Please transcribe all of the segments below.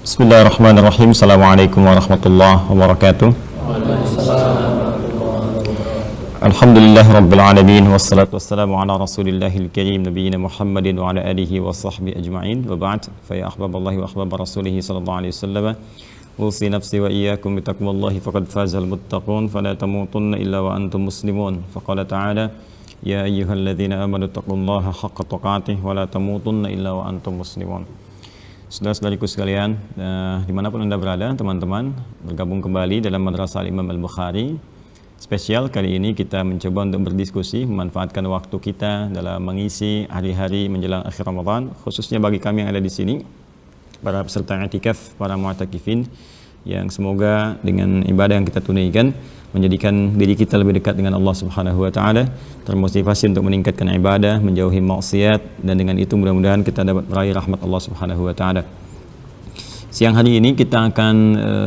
Bismillahirrahmanirrahim. Assalamualaikum warahmatullahi wabarakatuh. Alhamdulillah rabbil alamin, wassalatu wassalamu ala rasulillahil karim nabiyina Muhammadin wa ala alihi wa sahbihi ajma'in. Wa ba'd, fa ya ahbaballahi wa ahbab rasulih sallallahu alaihi wasallam, usi nafsi wa iyyakum bitaqwallahi faqad fazal muttaqun, fala tamutunna illa wa antum muslimun. Faqala ta'ala, ya ayyuhalladzina amanu taqullaha haqqa tuqatih wa la tamutunna illa wa antum muslimun. Saudara-saudariku sekalian, dimanapun Anda berada, teman-teman, bergabung kembali dalam Madrasah Imam Al-Bukhari. Spesial kali ini kita mencoba untuk berdiskusi, memanfaatkan waktu kita dalam mengisi hari-hari menjelang akhir Ramadan, khususnya bagi kami yang ada di sini, para peserta i'tikaf, para mu'takifin, yang semoga dengan ibadah yang kita tunaikan menjadikan diri kita lebih dekat dengan Allah Subhanahu wa taala, termotivasi untuk meningkatkan ibadah, menjauhi maksiat, dan dengan itu mudah-mudahan kita dapat meraih rahmat Allah Subhanahu wa taala. Siang hari ini kita akan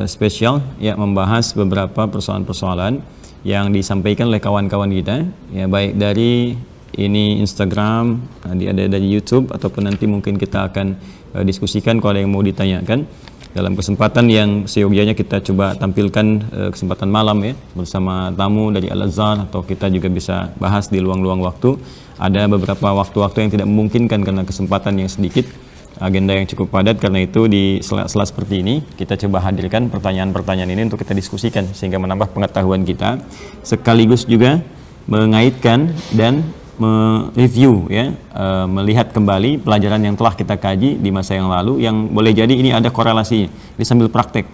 spesial ya membahas beberapa persoalan-persoalan yang disampaikan oleh kawan-kawan kita, ya baik dari ini Instagram, ada dari YouTube, ataupun nanti mungkin kita akan diskusikan kalau ada yang mau ditanyakan. Dalam kesempatan yang seyogyanya kita coba tampilkan kesempatan malam ya bersama tamu dari Al-Azhar, atau kita juga bisa bahas di luang-luang waktu. Ada beberapa waktu-waktu yang tidak memungkinkan karena kesempatan yang sedikit, agenda yang cukup padat. Karena itu di sela-sela seperti ini kita coba hadirkan pertanyaan-pertanyaan ini untuk kita diskusikan sehingga menambah pengetahuan kita, sekaligus juga mengaitkan dan mereview ya, melihat kembali pelajaran yang telah kita kaji di masa yang lalu, yang boleh jadi ini ada korelasinya. Ini sambil praktek,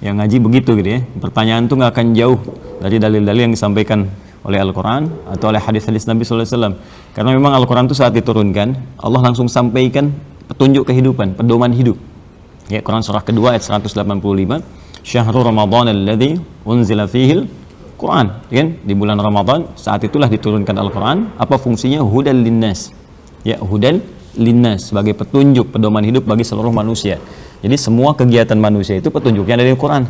yang ngaji begitu gitu ya, pertanyaan itu nggak akan jauh dari dalil-dalil yang disampaikan oleh Al-Quran atau oleh hadis-hadis Nabi SAW. Karena memang Al-Quran itu saat diturunkan, Allah langsung sampaikan petunjuk kehidupan, pedoman hidup ya. Quran surah kedua ayat 185, Syahrul Ramadan alladzi unzila fihil Quran, kan? Di bulan Ramadan saat itulah diturunkan Al-Quran. Apa fungsinya? Hudal linnas, ya, hudal linnas, sebagai petunjuk, pedoman hidup bagi seluruh manusia. Jadi semua kegiatan manusia itu petunjuknya dari Quran.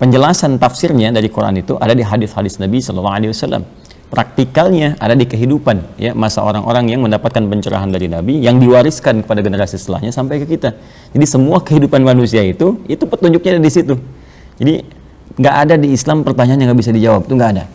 Penjelasan tafsirnya dari Quran itu ada di hadis-hadis Nabi SAW. Praktikalnya ada di kehidupan ya, masa orang-orang yang mendapatkan pencerahan dari Nabi yang diwariskan kepada generasi setelahnya sampai ke kita. Jadi semua kehidupan manusia itu petunjuknya ada di situ. Jadi nggak ada di Islam pertanyaan yang nggak bisa dijawab, itu nggak ada.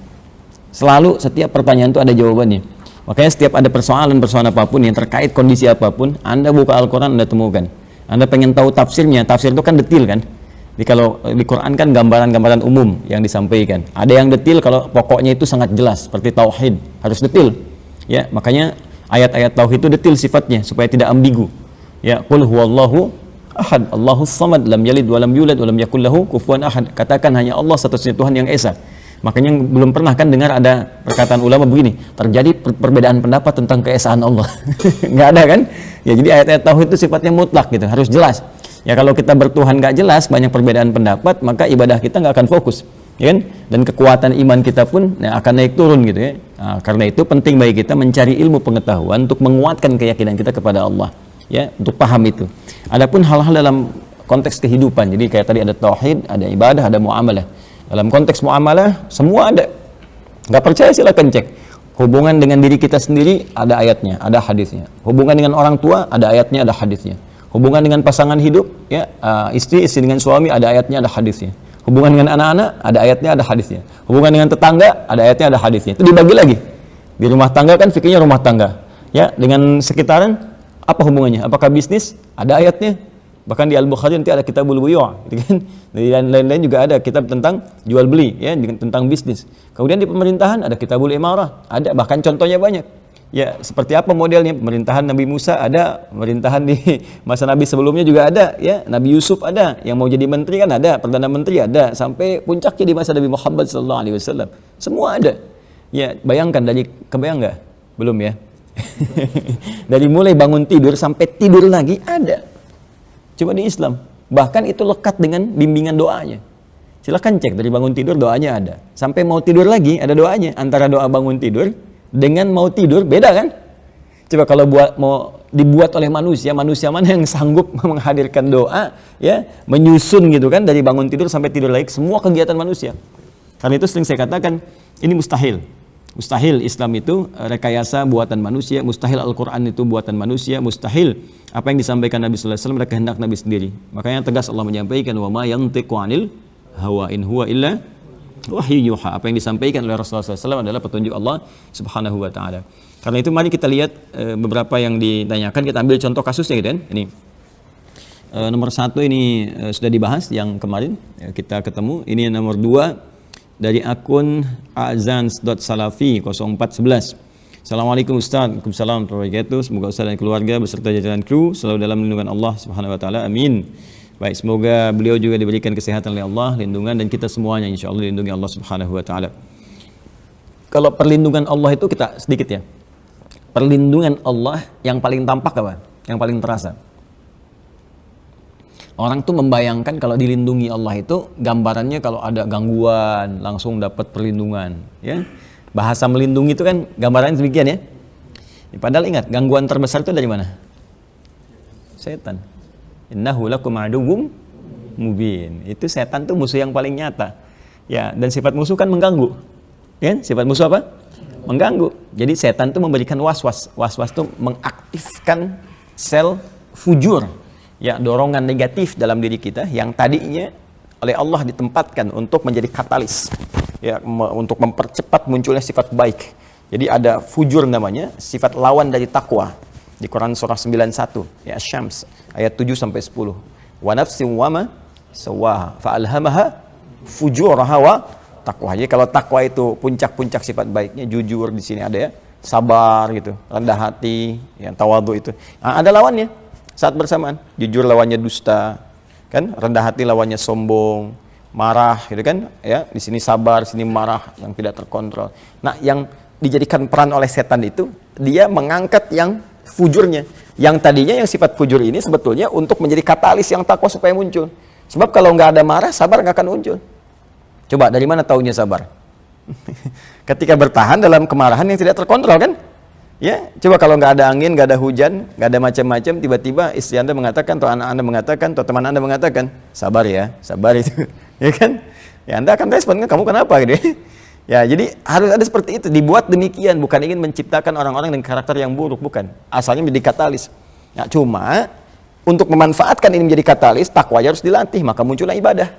Selalu setiap pertanyaan itu ada jawabannya. Makanya setiap ada persoalan apapun yang terkait kondisi apapun, Anda buka Al-Quran, Anda temukan. Anda pengen tahu tafsirnya, tafsir itu kan detil kan. Jadi kalau di Quran kan gambaran-gambaran umum yang disampaikan. Ada yang detil kalau pokoknya itu sangat jelas, seperti tauhid, harus detil. Ya, makanya ayat-ayat tauhid itu detil sifatnya supaya tidak ambigu. Ya, qul huwallahu ahad, Allahus samad, lam yalid wa lam yulad wa lam yakul lahu kufuwan ahad. Katakan hanya Allah satu-satunya Tuhan yang esa. Makanya belum pernah kan dengar ada perkataan ulama begini, terjadi perbedaan pendapat tentang keesaan Allah. Nggak ada kan? Ya, jadi ayat-ayat tauhid itu sifatnya mutlak gitu, harus jelas. Ya, kalau kita bertuhan nggak jelas, banyak perbedaan pendapat, maka ibadah kita nggak akan fokus, ya kan? Dan kekuatan iman kita pun ya, akan naik turun gitu ya. Nah, karena itu penting bagi kita mencari ilmu pengetahuan untuk menguatkan keyakinan kita kepada Allah. Ya, untuk paham itu. Adapun hal-hal dalam konteks kehidupan, jadi kayak tadi ada tauhid, ada ibadah, ada muamalah. Dalam konteks muamalah semua ada. Nggak percaya silakan cek. Hubungan dengan diri kita sendiri ada ayatnya, ada hadisnya. Hubungan dengan orang tua ada ayatnya, ada hadisnya. Hubungan dengan pasangan hidup, ya, istri dengan suami ada ayatnya, ada hadisnya. Hubungan dengan anak-anak ada ayatnya, ada hadisnya. Hubungan dengan tetangga ada ayatnya, ada hadisnya. Itu dibagi lagi. Di rumah tangga kan fikirnya rumah tangga. Ya, dengan sekitaran apa hubungannya? Apakah bisnis? Ada ayatnya. Bahkan di Al-Bukhari nanti ada kitabul buyu', gitu kan. Dan lain-lain juga ada kitab tentang jual beli, ya, tentang bisnis. Kemudian di pemerintahan ada kitabul imarah, ada, bahkan contohnya banyak. Ya, seperti apa modelnya? Pemerintahan Nabi Musa ada, pemerintahan di masa Nabi sebelumnya juga ada, ya. Nabi Yusuf ada, yang mau jadi menteri kan ada, perdana menteri ada, sampai puncaknya di masa Nabi Muhammad SAW. Semua ada. Ya, bayangkan kebayang nggak? Belum ya? Dari mulai bangun tidur sampai tidur lagi ada. Coba di Islam, bahkan itu lekat dengan bimbingan doanya. Silahkan cek, dari bangun tidur doanya ada, sampai mau tidur lagi ada doanya. Antara doa bangun tidur dengan mau tidur beda kan? Coba kalau mau dibuat oleh manusia mana yang sanggup menghadirkan doa, ya, menyusun gitu kan, dari bangun tidur sampai tidur lagi semua kegiatan manusia. Karena itu sering saya katakan ini mustahil. Mustahil Islam itu rekayasa buatan manusia, mustahil Al-Quran itu buatan manusia, mustahil apa yang disampaikan Nabi sallallahu alaihi wasallam adalah kehendak Nabi sendiri. Makanya tegas Allah menyampaikan, wa ma yantiqu 'anil hawa in huwa illa wahyu yuha. Apa yang disampaikan oleh Rasulullah SAW adalah petunjuk Allah Subhanahu wa taala. Karena itu mari kita lihat beberapa yang ditanyakan, kita ambil contoh kasusnya gitu kan. Ini nomor 1 ini sudah dibahas yang kemarin kita ketemu. Ini nomor 2 dari akun azans.salafi 0411. Assalamualaikum Ustaz. Waalaikumsalam warahmatullahi wabarakatuh. Semoga Ustaz dan keluarga beserta jajaran kru selalu dalam lindungan Allah Subhanahu wa taala. Amin. Baik, semoga beliau juga diberikan kesehatan oleh Allah, lindungan, dan kita semuanya insyaallah dilindungi Allah Subhanahu wa taala. Kalau perlindungan Allah itu kita sedikit ya. Perlindungan Allah yang paling tampak apa? Yang paling terasa. Orang tuh membayangkan kalau dilindungi Allah itu gambarannya kalau ada gangguan langsung dapat perlindungan, ya. Bahasa melindungi itu kan gambarannya demikian ya. Padahal ingat, gangguan terbesar itu dari mana? Setan. Innahu lakum aduwwum mubin. Itu setan tuh musuh yang paling nyata. Ya, dan sifat musuh kan mengganggu. Ya, sifat musuh apa? Mengganggu. Jadi setan tuh memberikan waswas. Waswas tuh mengaktifkan sel fujur. Ya, dorongan negatif dalam diri kita yang tadinya oleh Allah ditempatkan untuk menjadi katalis, ya, untuk mempercepat munculnya sifat baik. Jadi ada fujur namanya, sifat lawan dari takwa. Di Quran surah 91, ya, Syams ayat 7 sampai 10. Wa nafsin wa ma sawaha fa alhamaha fujuraha wa taqwa. Jadi kalau takwa itu puncak-puncak sifat baiknya, jujur di sini ada ya, sabar gitu, rendah hati, yang tawadhu itu. Nah, ada lawannya. Saat bersamaan, jujur lawannya dusta, kan? Rendah hati lawannya sombong, marah, gitu kan? Ya, di sini sabar, sini marah, yang tidak terkontrol. Nah, yang dijadikan peran oleh setan itu, dia mengangkat yang fujurnya. Yang tadinya yang sifat fujur ini sebetulnya untuk menjadi katalis yang takwa supaya muncul. Sebab kalau nggak ada marah, sabar nggak akan muncul. Coba dari mana taunya sabar? Ketika bertahan dalam kemarahan yang tidak terkontrol, kan? Ya, coba kalau nggak ada angin, nggak ada hujan, nggak ada macam-macam, tiba-tiba istri Anda mengatakan, atau anak Anda mengatakan, atau teman Anda mengatakan, sabar ya, sabar itu, ya kan? Ya, Anda akan respon, kamu kenapa gitu? Ya, jadi harus ada seperti itu, dibuat demikian, bukan ingin menciptakan orang-orang dengan karakter yang buruk, bukan. Asalnya menjadi katalis. Nah, cuma untuk memanfaatkan ini menjadi katalis, takwa harus dilatih, maka muncullah ibadah.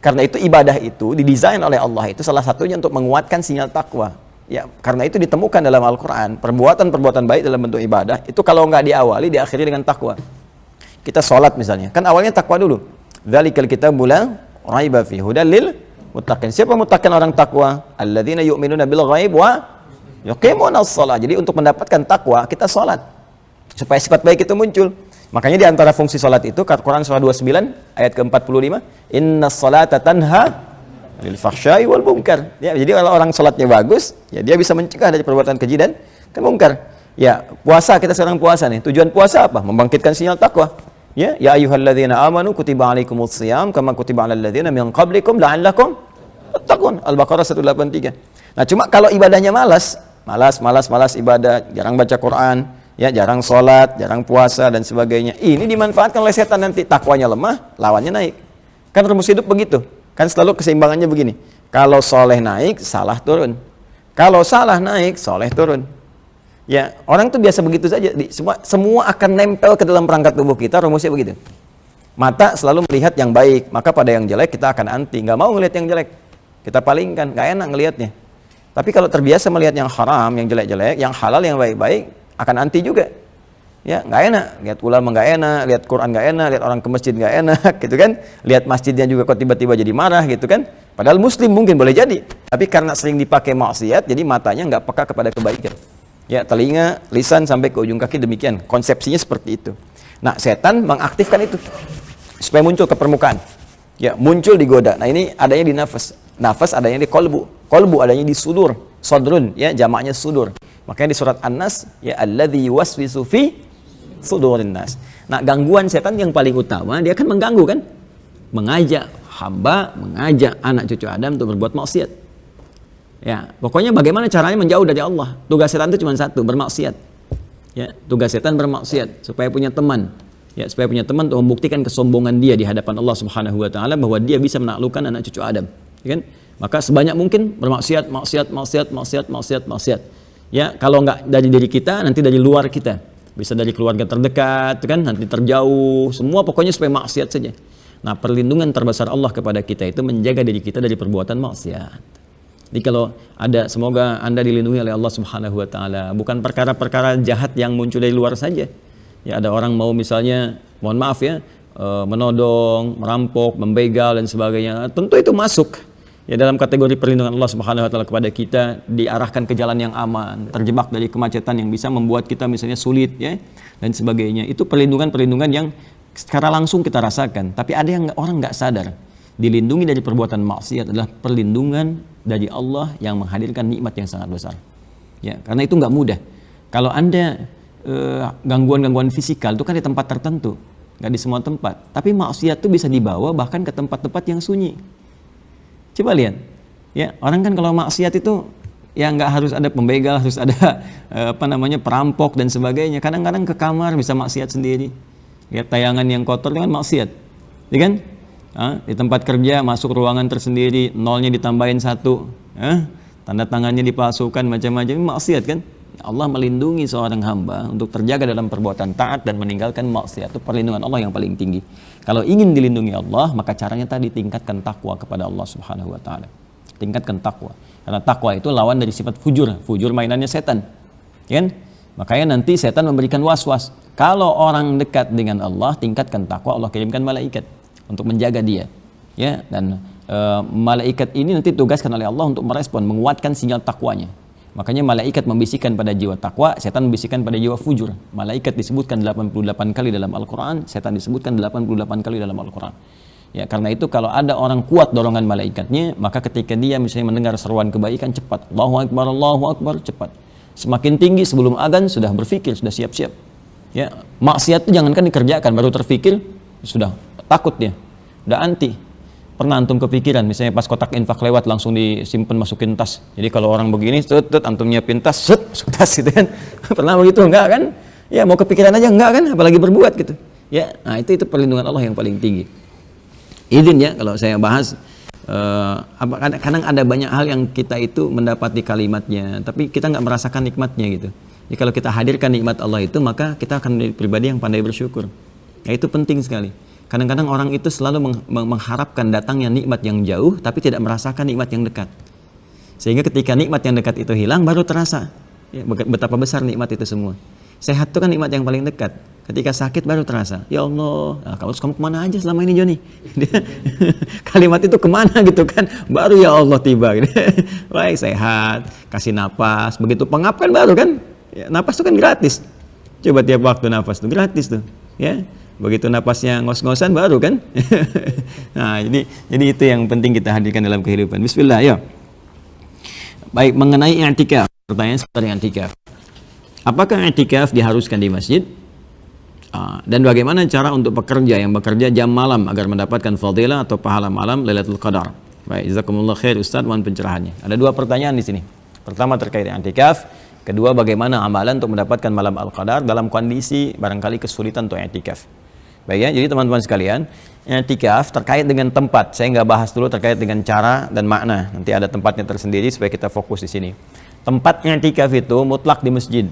Karena itu ibadah itu didesain oleh Allah itu salah satunya untuk menguatkan sinyal takwa. Ya, karena itu ditemukan dalam Al-Quran, perbuatan-perbuatan baik dalam bentuk ibadah, itu kalau nggak diawali, diakhiri dengan takwa. Kita sholat misalnya, kan awalnya takwa dulu. Dzalikal kitabu la raiba fihi hudal lil muttaqin. Siapa muttaqin orang takwa? Alladzina yu'minuna bil ghaib wa yuqimunas shalah. Jadi untuk mendapatkan takwa, kita sholat. Supaya sifat baik itu muncul. Makanya di antara fungsi sholat itu, Quran surah 29, ayat ke-45, Innas salata tanha lil fahsyai wal munkar. Ya, jadi kalau orang salatnya bagus, ya dia bisa mencegah dari perbuatan keji dan munkar. Ya, puasa, kita sekarang puasa nih. Tujuan puasa apa? Membangkitkan sinyal takwa. Ya, ya ayyuhalladzina amanu kutiba alaikumus shiyam kama kutiba alal ladzina min qablikum la'allakum tattaqun. Al-Baqarah 183. Nah, cuma kalau ibadahnya malas ibadah, jarang baca Quran, ya, jarang salat, jarang puasa dan sebagainya. Ini dimanfaatkan oleh setan, nanti takwanya lemah, lawannya naik. Kan rumus hidup begitu. Kan selalu keseimbangannya begini. Kalau soleh naik, salah turun. Kalau salah naik, soleh turun. Ya, orang tuh biasa begitu saja. Semua akan nempel ke dalam perangkat tubuh kita, rumusnya begitu. Mata selalu melihat yang baik, maka pada yang jelek kita akan anti. Nggak mau ngelihat yang jelek. Kita palingkan, nggak enak ngelihatnya. Tapi kalau terbiasa melihat yang haram, yang jelek-jelek, yang halal, yang baik-baik, akan anti juga. Ya, nggak enak, lihat ulama nggak enak, lihat Quran nggak enak, lihat orang ke masjid nggak enak, gitu kan? Lihat masjidnya juga kok tiba-tiba jadi marah, gitu kan? Padahal muslim mungkin boleh jadi, tapi karena sering dipakai maksiat, jadi matanya nggak peka kepada kebaikan. Ya, telinga, lisan sampai ke ujung kaki demikian. Konsepsinya seperti itu. Nah, setan mengaktifkan itu supaya muncul ke permukaan. Ya, muncul digoda. Nah, ini adanya di nafas. Nafas adanya di kolbu. Kolbu adanya di sudur. Sodrun, ya, jamaknya sudur. Makanya di surat An-Nas, ya, alladzi yuwaswisu fi sudurin nas. Nah, gangguan setan yang paling utama, dia akan mengganggu kan? Mengajak hamba, mengajak anak cucu Adam untuk berbuat maksiat. Ya, pokoknya bagaimana caranya menjauh dari Allah. Tugas setan itu cuma satu, bermaksiat. Ya, tugas setan bermaksiat supaya punya teman. Ya, supaya punya teman untuk membuktikan kesombongan dia di hadapan Allah Subhanahu wa taala bahwa dia bisa menaklukkan anak cucu Adam. Ya kan? Maka sebanyak mungkin bermaksiat, maksiat. Ya, kalau nggak dari diri kita, nanti dari luar kita. Bisa dari keluarga terdekat, kan? Nanti terjauh, semua pokoknya supaya maksiat saja. Nah, perlindungan terbesar Allah kepada kita itu menjaga diri kita dari perbuatan maksiat. Jadi kalau ada, semoga Anda dilindungi oleh Allah Subhanahu wa taala, bukan perkara-perkara jahat yang muncul dari luar saja. Ya, ada orang mau misalnya, mohon maaf ya, menodong, merampok, membegal dan sebagainya. Tentu itu masuk ya dalam kategori perlindungan Allah Subhanahu wa taala kepada kita, diarahkan ke jalan yang aman, terjebak dari kemacetan yang bisa membuat kita misalnya sulit ya dan sebagainya. Itu perlindungan-perlindungan yang secara langsung kita rasakan. Tapi ada yang orang nggak sadar, dilindungi dari perbuatan maksiat adalah perlindungan dari Allah yang menghadirkan nikmat yang sangat besar. Ya, karena itu nggak mudah. Kalau Anda gangguan-gangguan fisikal itu kan di tempat tertentu, nggak di semua tempat. Tapi maksiat itu bisa dibawa bahkan ke tempat-tempat yang sunyi. Coba lihat, ya orang kan kalau maksiat itu ya nggak harus ada pembegal, harus ada perampok dan sebagainya. Kadang-kadang ke kamar bisa maksiat sendiri. Lihat tayangan yang kotor itu kan maksiat, ya kan? Di tempat kerja masuk ruangan tersendiri, nolnya ditambahin 1, tanda tangannya dipalsukan, macam-macam, maksiat kan? Allah melindungi seorang hamba untuk terjaga dalam perbuatan taat dan meninggalkan maksiat. Itu perlindungan Allah yang paling tinggi. Kalau ingin dilindungi Allah, maka caranya tadi tingkatkan takwa kepada Allah Subhanahu wa taala. Tingkatkan takwa. Karena takwa itu lawan dari sifat fujur. Fujur mainannya setan. Kan? Makanya nanti setan memberikan was-was. Kalau orang dekat dengan Allah, tingkatkan takwa, Allah kirimkan malaikat untuk menjaga dia. Ya, dan malaikat ini nanti ditugaskan oleh Allah untuk merespon, menguatkan sinyal takwanya. Makanya malaikat membisikkan pada jiwa takwa, setan membisikkan pada jiwa fujur. Malaikat disebutkan 88 kali dalam Al-Quran, setan disebutkan 88 kali dalam Al-Quran. Ya, karena itu kalau ada orang kuat dorongan malaikatnya, maka ketika dia misalnya mendengar seruan kebaikan, cepat. Allahu Akbar, cepat. Semakin tinggi sebelum adzan sudah berpikir, sudah siap-siap. Ya, maksiat itu jangankan dikerjakan, baru terpikir sudah takut dia, udah anti. Pernah antum kepikiran, misalnya pas kotak infak lewat langsung disimpan masukin tas. Jadi kalau orang begini, antum nyiapin tas, masuk tas gitu kan. Pernah begitu? Enggak kan? Ya mau kepikiran aja enggak kan? Apalagi berbuat gitu. Ya, nah itu perlindungan Allah yang paling tinggi. Izin ya kalau saya bahas, kadang ada banyak hal yang kita itu mendapati kalimatnya, tapi kita nggak merasakan nikmatnya gitu. Jadi kalau kita hadirkan nikmat Allah itu, maka kita akan menjadi pribadi yang pandai bersyukur. Ya, itu penting sekali. Kadang-kadang orang itu selalu mengharapkan datangnya nikmat yang jauh, tapi tidak merasakan nikmat yang dekat. Sehingga ketika nikmat yang dekat itu hilang, baru terasa ya, betapa besar nikmat itu semua. Sehat itu kan nikmat yang paling dekat. Ketika sakit baru terasa. Ya Allah, nah, kamu kemana aja selama ini Joni? Kalimat itu kemana gitu kan? Baru ya Allah tiba. Gitu. Baik, sehat, kasih napas. Begitu pengap kan baru kan? Ya, napas itu kan gratis. Coba tiap waktu napas itu gratis tuh. Ya. Begitu napasnya ngos-ngosan baru kan. Nah, jadi itu yang penting kita hadirkan dalam kehidupan. Bismillah, ya. Baik, mengenai i'tikaf. Pertanyaan seputar i'tikaf. Apakah i'tikaf diharuskan di masjid? Dan bagaimana cara untuk pekerja yang bekerja jam malam agar mendapatkan fadilah atau pahala malam Lailatul Qadar? Baik, jazakumullah khair Ustaz, mohon pencerahannya. Ada 2 pertanyaan di sini. Pertama terkait i'tikaf, kedua bagaimana amalan untuk mendapatkan malam Al-Qadar dalam kondisi barangkali kesulitan untuk i'tikaf. Baik ya, jadi teman-teman sekalian, i'tikaf terkait dengan tempat. Saya nggak bahas dulu terkait dengan cara dan makna. Nanti ada tempatnya tersendiri supaya kita fokus di sini. Tempat i'tikaf itu mutlak di masjid.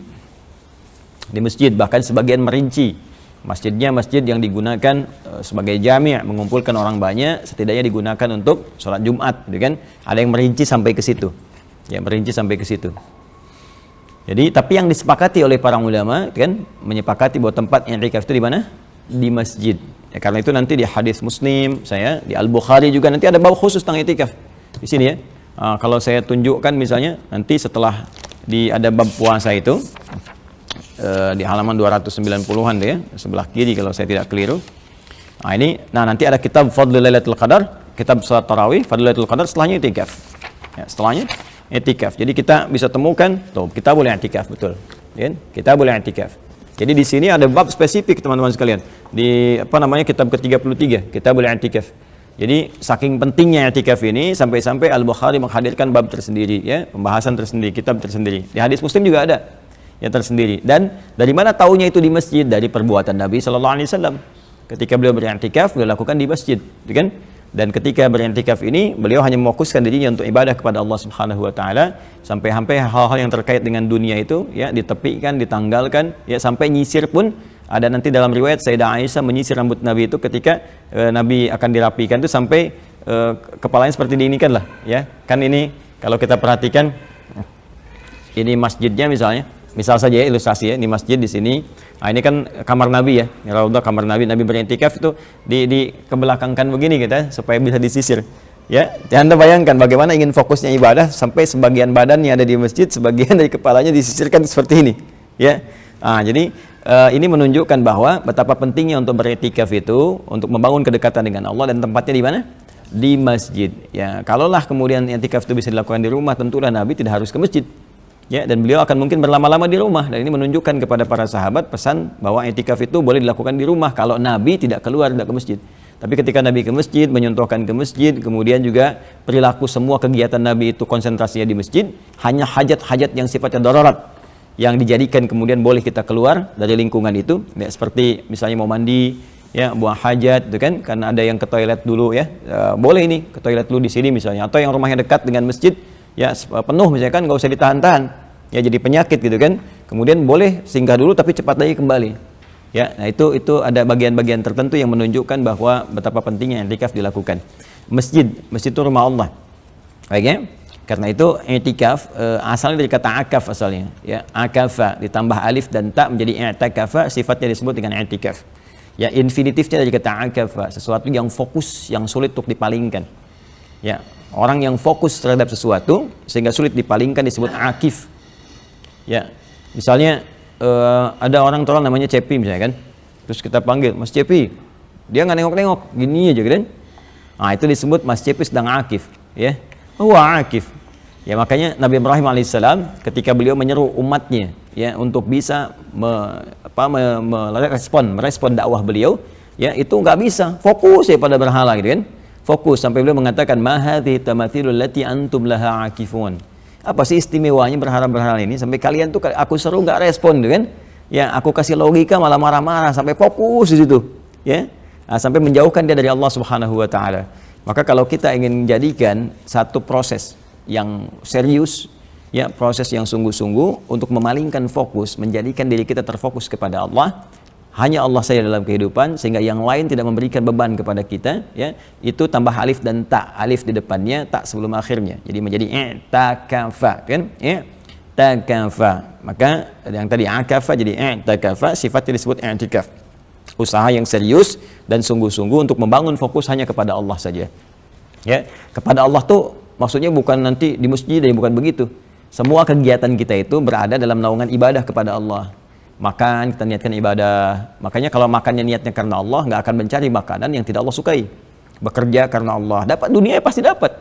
Di masjid, bahkan sebagian merinci. Masjidnya masjid yang digunakan sebagai jami', mengumpulkan orang banyak, setidaknya digunakan untuk sholat Jumat, gitu kan? Ada yang merinci sampai ke situ. Ya, merinci sampai ke situ. Jadi, tapi yang disepakati oleh para ulama, kan, menyepakati bahwa tempat i'tikaf itu di mana? Di masjid. Ya, karena itu nanti di hadis Muslim, saya di Al-Bukhari juga nanti ada bab khusus tentang i'tikaf. Di sini ya. Kalau saya tunjukkan misalnya nanti setelah ada bab puasa itu di halaman 290-an deh ya, sebelah kiri kalau saya tidak keliru. Nah nanti ada kitab Fadlul Lailatul Qadar, kitab salat tarawih, Fadlul Lailatul Qadar, setelahnya i'tikaf. Ya, setelahnya i'tikaf. Jadi kita bisa temukan tuh kita boleh i'tikaf betul. Ya, kita boleh i'tikaf. Jadi di sini ada bab spesifik teman-teman sekalian. Di kitab ke-33, kita boleh i'tikaf. Jadi saking pentingnya i'tikaf ini sampai-sampai Al-Bukhari menghadirkan bab tersendiri ya, pembahasan tersendiri, kitab tersendiri. Di hadis Muslim juga ada yang tersendiri. Dan dari mana taunya itu di masjid? Dari perbuatan Nabi sallallahu alaihi wasallam. Ketika beliau beriktikaf, beliau lakukan di masjid, kan? Dan ketika beriktikaf ini, beliau hanya memfokuskan dirinya untuk ibadah kepada Allah Subhanahu wa taala, sampai hal-hal yang terkait dengan dunia itu ya ditepikan, ditanggalkan, ya sampai nyisir pun ada nanti dalam riwayat Sayyidah Aisyah menyisir rambut Nabi itu ketika Nabi akan dirapikan itu sampai kepalanya seperti diinikan lah, ya. Kan ini kalau kita perhatikan ini masjidnya misalnya, misal saja ya, ilustrasi ya, ini masjid di sini. Nah, ini kan kamar Nabi ya, raudhah kamar Nabi. Nabi beriktikaf itu di kebelakangkan begini kita supaya bisa disisir. Ya, Anda bayangkan bagaimana ingin fokusnya ibadah sampai sebagian badannya ada di masjid, sebagian dari kepalanya disisirkan seperti ini. Ya, jadi ini menunjukkan bahwa betapa pentingnya untuk beriktikaf itu untuk membangun kedekatan dengan Allah, dan tempatnya di mana? Di masjid. Ya, kalaulah kemudian iktikaf itu bisa dilakukan di rumah, tentulah Nabi tidak harus ke masjid. Ya, dan beliau akan mungkin berlama-lama di rumah, dan ini menunjukkan kepada para sahabat pesan bahwa i'tikaf itu boleh dilakukan di rumah kalau Nabi tidak keluar, tidak ke masjid. Tapi ketika Nabi ke masjid, menyontohkan ke masjid, kemudian juga perilaku semua kegiatan Nabi itu konsentrasinya di masjid, hanya hajat-hajat yang sifatnya darurat yang dijadikan kemudian boleh kita keluar dari lingkungan itu, ya, seperti misalnya mau mandi, ya, buang hajat itu kan, karena ada yang ke toilet dulu ya, boleh ini ke toilet dulu di sini misalnya, atau yang rumahnya dekat dengan masjid ya penuh misalkan, nggak usah ditahan-tahan ya, jadi penyakit gitu kan, kemudian boleh singgah dulu tapi cepat lagi kembali ya. Nah itu ada bagian-bagian tertentu yang menunjukkan bahwa betapa pentingnya i'tikaf dilakukan. Masjid itu rumah Allah, baik ya. Karena itu i'tikaf asalnya dari kata akaf, asalnya ya, akafa ditambah alif dan ta menjadi i'takafa, sifatnya disebut dengan i'tikaf ya. Infinitifnya dari kata akafa, sesuatu yang fokus, yang sulit untuk dipalingkan ya. Orang yang fokus terhadap sesuatu sehingga sulit dipalingkan disebut akif. Ya, misalnya ada orang tolong namanya Cepi misalnya kan, terus kita panggil Mas Cepi, dia nggak nengok-nengok, gini aja kan. Nah itu disebut Mas Cepi sedang akif, ya. Akif. Ya makanya Nabi Ibrahim alaihissalam ketika beliau menyeru umatnya, ya untuk bisa merespon dakwah beliau, ya itu nggak bisa fokus ya pada berhala gitu kan. Fokus sampai beliau mengatakan ma hadhihi tamathilul lati antum laha akifun. Apa sih istimewanya berhala-berhala ini sampai kalian tuh aku seru nggak respon gitu kan? Ya, aku kasih logika malah marah-marah sampai fokus di situ, ya. Sampai menjauhkan dia dari Allah Subhanahu wa taala. Maka kalau kita ingin menjadikan satu proses yang serius, ya, proses yang sungguh-sungguh untuk memalingkan fokus, menjadikan diri kita terfokus kepada Allah, hanya Allah saja dalam kehidupan, sehingga yang lain tidak memberikan beban kepada kita, ya, itu tambah alif dan ta, alif di depannya, ta sebelum akhirnya, jadi menjadi i'takafa kan, i'takafa. Maka yang tadi akafa jadi i'takafa, sifatnya disebut i'tikaf, usaha yang serius dan sungguh-sungguh untuk membangun fokus hanya kepada Allah saja, ya. Kepada Allah tuh maksudnya bukan nanti di masjid, ya, bukan begitu. Semua kegiatan kita itu berada dalam naungan ibadah kepada Allah. Makan, kita niatkan ibadah. Makanya kalau makannya niatnya karena Allah, nggak akan mencari makanan yang tidak Allah sukai. Bekerja karena Allah, dapat dunia pasti dapat.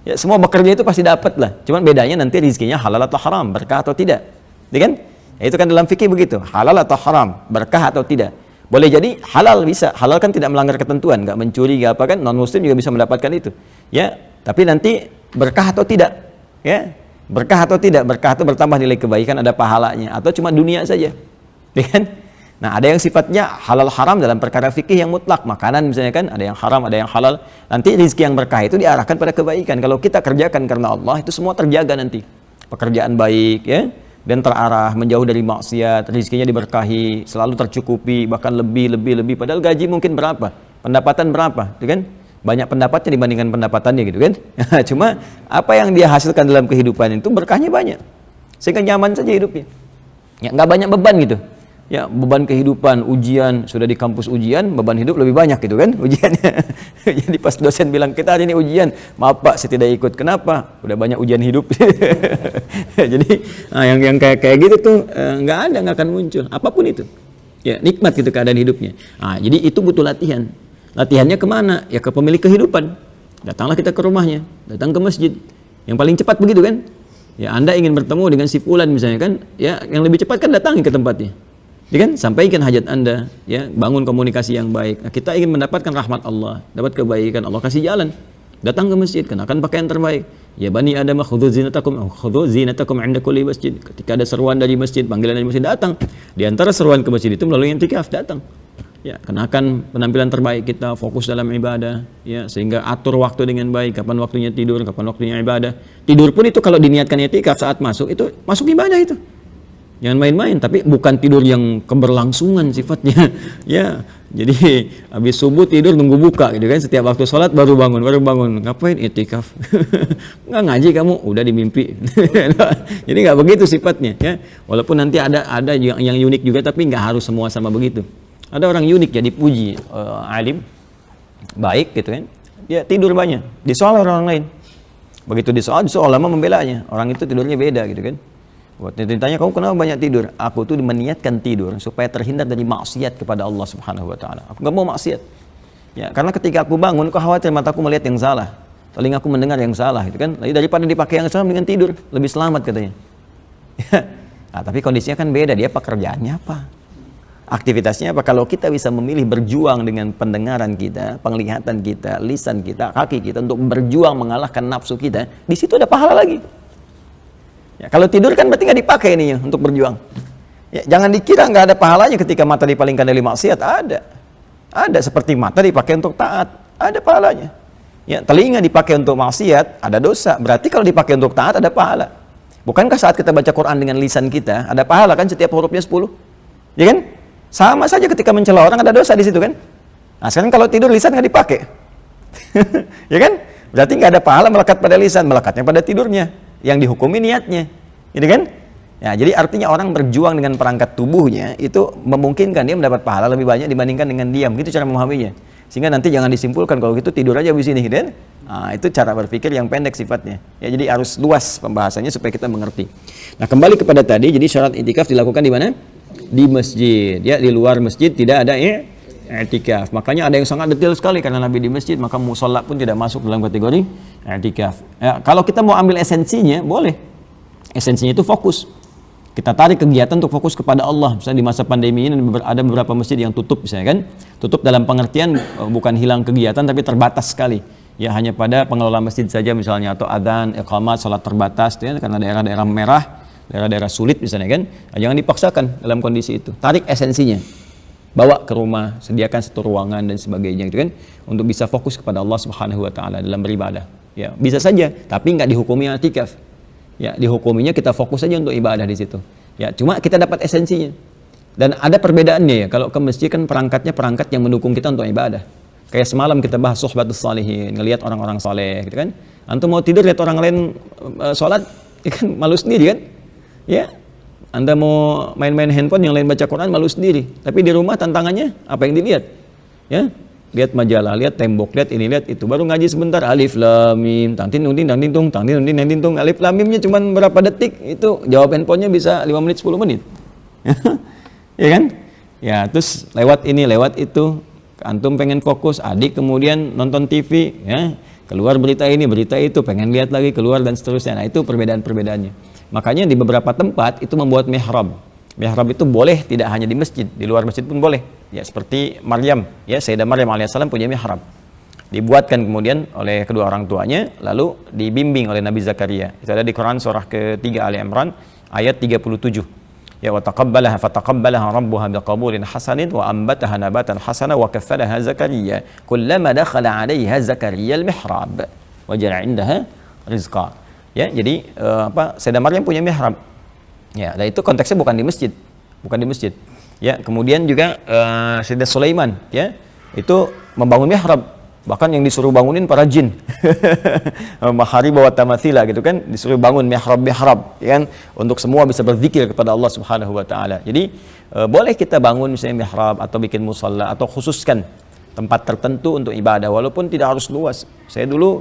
Ya, semua bekerja itu pasti dapat lah. Cuman bedanya nanti rezekinya halal atau haram, berkah atau tidak. Ya kan? Ya, itu kan dalam fikih begitu, halal atau haram, berkah atau tidak. Boleh jadi halal bisa, halal kan tidak melanggar ketentuan, nggak mencuri, nggak apa kan, non muslim juga bisa mendapatkan itu. Ya, tapi nanti berkah atau tidak, ya. Berkah atau tidak, berkah itu bertambah nilai kebaikan, ada pahalanya, atau cuma dunia saja. Ya kan? Nah, ada yang sifatnya halal haram dalam perkara fikih yang mutlak, makanan misalnya kan, ada yang haram, ada yang halal. Nanti rezeki yang berkah itu diarahkan pada kebaikan. Kalau kita kerjakan karena Allah, itu semua terjaga nanti. Pekerjaan baik, ya, dan terarah, menjauh dari maksiat, rezekinya diberkahi, selalu tercukupi, bahkan lebih. Padahal gaji mungkin berapa? Pendapatan berapa? Gitu kan? Banyak pendapatnya dibandingkan pendapatannya gitu kan. Cuma apa yang dia hasilkan dalam kehidupan itu berkahnya banyak, sehingga nyaman saja hidupnya, ya, nggak banyak beban gitu. Ya, beban kehidupan, ujian, sudah di kampus ujian, beban hidup lebih banyak gitu kan ujiannya. Jadi pas dosen bilang kita hari ini ujian, maaf Pak saya tidak ikut. Kenapa? Udah banyak ujian hidup. Jadi yang kayak gitu tuh nggak akan muncul apapun itu. Ya, nikmat gitu keadaan hidupnya. Jadi itu butuh latihan. Latihannya kemana? Ya ke pemilik kehidupan. Datanglah kita ke rumahnya, datang ke masjid. Yang paling cepat begitu kan? Ya, Anda ingin bertemu dengan si fulan misalnya kan, ya yang lebih cepat kan datangi ke tempatnya. Ya kan? Sampaikan hajat Anda, ya, bangun komunikasi yang baik. Nah, kita ingin mendapatkan rahmat Allah, dapat kebaikan, Allah kasih jalan. Datang ke masjid, kenakan pakaian terbaik. Ya bani Adam khudhu zinatakum 'inda kulli masjid. Ketika ada seruan dari masjid, panggilan dari masjid, datang. Di antara seruan ke masjid itu melalui i'tikaf, datang. Ya, kenakan penampilan terbaik kita, fokus dalam ibadah, ya, sehingga atur waktu dengan baik, kapan waktunya tidur, kapan waktunya ibadah. Tidur pun itu kalau diniatkan i'tikaf saat masuk, itu masuk ibadah itu. Jangan main-main, tapi bukan tidur yang keberlangsungan sifatnya. Ya, jadi habis subuh tidur nunggu buka gitu kan, setiap waktu sholat baru bangun. Ngapain i'tikaf? Nggak ngaji kamu, udah di mimpi. Jadi nggak begitu sifatnya, ya. Walaupun nanti ada yang unik juga, tapi nggak harus semua sama begitu. Ada orang unik ya, dipuji, alim, baik gitu kan, dia tidur banyak, disoal orang lain. Begitu disoal lama membelanya, orang itu tidurnya beda gitu kan. Waktu ditanya, kamu kenapa banyak tidur? Aku tuh meniatkan tidur supaya terhindar dari maksiat kepada Allah Subhanahu Wa Taala. Aku nggak mau maksiat. Ya, karena ketika aku bangun, aku khawatir mataku melihat yang salah, telingaku mendengar yang salah, gitu kan. Jadi daripada dipakai yang salah, dengan tidur lebih selamat katanya. Nah, tapi kondisinya kan beda, dia pekerjaannya apa? Aktivitasnya apa? Kalau kita bisa memilih berjuang dengan pendengaran kita, penglihatan kita, lisan kita, kaki kita untuk berjuang mengalahkan nafsu kita, di situ ada pahala lagi. Ya, kalau tidur kan berarti nggak dipakai ini untuk berjuang. Ya, jangan dikira nggak ada pahalanya ketika mata dipalingkan dari maksiat. Ada seperti mata dipakai untuk taat, ada pahalanya. Ya, telinga dipakai untuk maksiat, ada dosa. Berarti kalau dipakai untuk taat ada pahala. Bukankah saat kita baca Quran dengan lisan kita ada pahala kan, setiap hurufnya 10? Ya kan? Sama saja ketika mencela orang ada dosa di situ kan. Nah sekarang kalau tidur lisan nggak dipakai, ya kan? Berarti nggak ada pahala melekat pada lisan, melekatnya pada tidurnya. Yang dihukumi niatnya, gitu kan? Ya, jadi artinya orang berjuang dengan perangkat tubuhnya itu memungkinkan dia mendapat pahala lebih banyak dibandingkan dengan diam. Gitu cara memahaminya. Sehingga nanti jangan disimpulkan kalau gitu tidur aja di sini, gitu kan? Nah, itu cara berpikir yang pendek sifatnya. Ya, jadi harus luas pembahasannya supaya kita mengerti. Nah, kembali kepada tadi, jadi syarat i'tikaf dilakukan di mana? Di masjid, ya. Di luar masjid tidak ada i'tikaf. Makanya ada yang sangat detail sekali, karena Nabi di masjid maka musholla pun tidak masuk dalam kategori i'tikaf. Ya, kalau kita mau ambil esensinya boleh. Esensinya itu fokus. Kita tarik kegiatan untuk fokus kepada Allah. Misalnya di masa pandemi ini ada beberapa masjid yang tutup misalnya kan. Tutup dalam pengertian bukan hilang kegiatan tapi terbatas sekali. Ya hanya pada pengelola masjid saja misalnya, atau adzan, iqamat, salat terbatas ya, karena daerah-daerah merah, daerah-daerah sulit misalnya kan. Nah, jangan dipaksakan dalam kondisi itu. Tarik esensinya. Bawa ke rumah, sediakan satu ruangan dan sebagainya gitu kan, untuk bisa fokus kepada Allah Subhanahu Wa Taala dalam beribadah. Ya, bisa saja, tapi nggak dihukumi i'tikaf. Ya, dihukuminya kita fokus saja untuk ibadah di situ. Ya, cuma kita dapat esensinya. Dan ada perbedaannya ya. Kalau ke masjid kan perangkatnya perangkat yang mendukung kita untuk ibadah. Kayak semalam kita bahas suhbatus salihin, ngelihat orang-orang saleh, gitu kan. Antum mau tidur lihat orang lain sholat, ya kan malu sendiri kan? Ya. Anda mau main-main handphone, yang lain baca Quran, malu sendiri. Tapi di rumah tantangannya apa yang dilihat? Ya. Lihat majalah, lihat tembok, lihat ini, lihat itu. Baru ngaji sebentar, alif lam mim, tang tin tung, tang tin tung. Alif lam mimnya cuma berapa detik, itu jawab handphonenya bisa 5 menit 10 menit. Ya kan? Ya, terus lewat ini, lewat itu. Antum pengen fokus, adik kemudian nonton TV, ya. Keluar berita ini, berita itu, pengen lihat lagi, keluar dan seterusnya. Nah, itu perbedaan-perbedaannya. Makanya di beberapa tempat itu membuat mihrab. Mihrab itu boleh tidak hanya di masjid, di luar masjid pun boleh. Ya, seperti Maryam, ya, Sayyidah Maryam alaihissalam punya mihrab. Dibuatkan kemudian oleh kedua orang tuanya, lalu dibimbing oleh Nabi Zakaria. Itu ada di Quran surah ketiga Ali Imran ayat 37. Ya, wa taqabbalaha fataqabbalaha rabbuha biqabulin hasanin wa ambataha nabatan hasana wa kaffalaha Zakaria. Kullama dakhala 'alaiha Zakaria al-mihrab wajada 'indaha rizqa. Ya, jadi Sayyidah Maryam punya mihrab. Ya, dan itu konteksnya bukan di masjid, bukan di masjid. Ya, kemudian juga Sayyidina Sulaiman, ya, itu membangun mihrab. Bahkan yang disuruh bangunin para jin. Mahari bawa tamathila gitu kan, disuruh bangun mihrab, ya kan, untuk semua bisa berzikir kepada Allah Subhanahu Wa Taala. Jadi boleh kita bangun misalnya mihrab atau bikin musalla atau khususkan tempat tertentu untuk ibadah, walaupun tidak harus luas. Saya dulu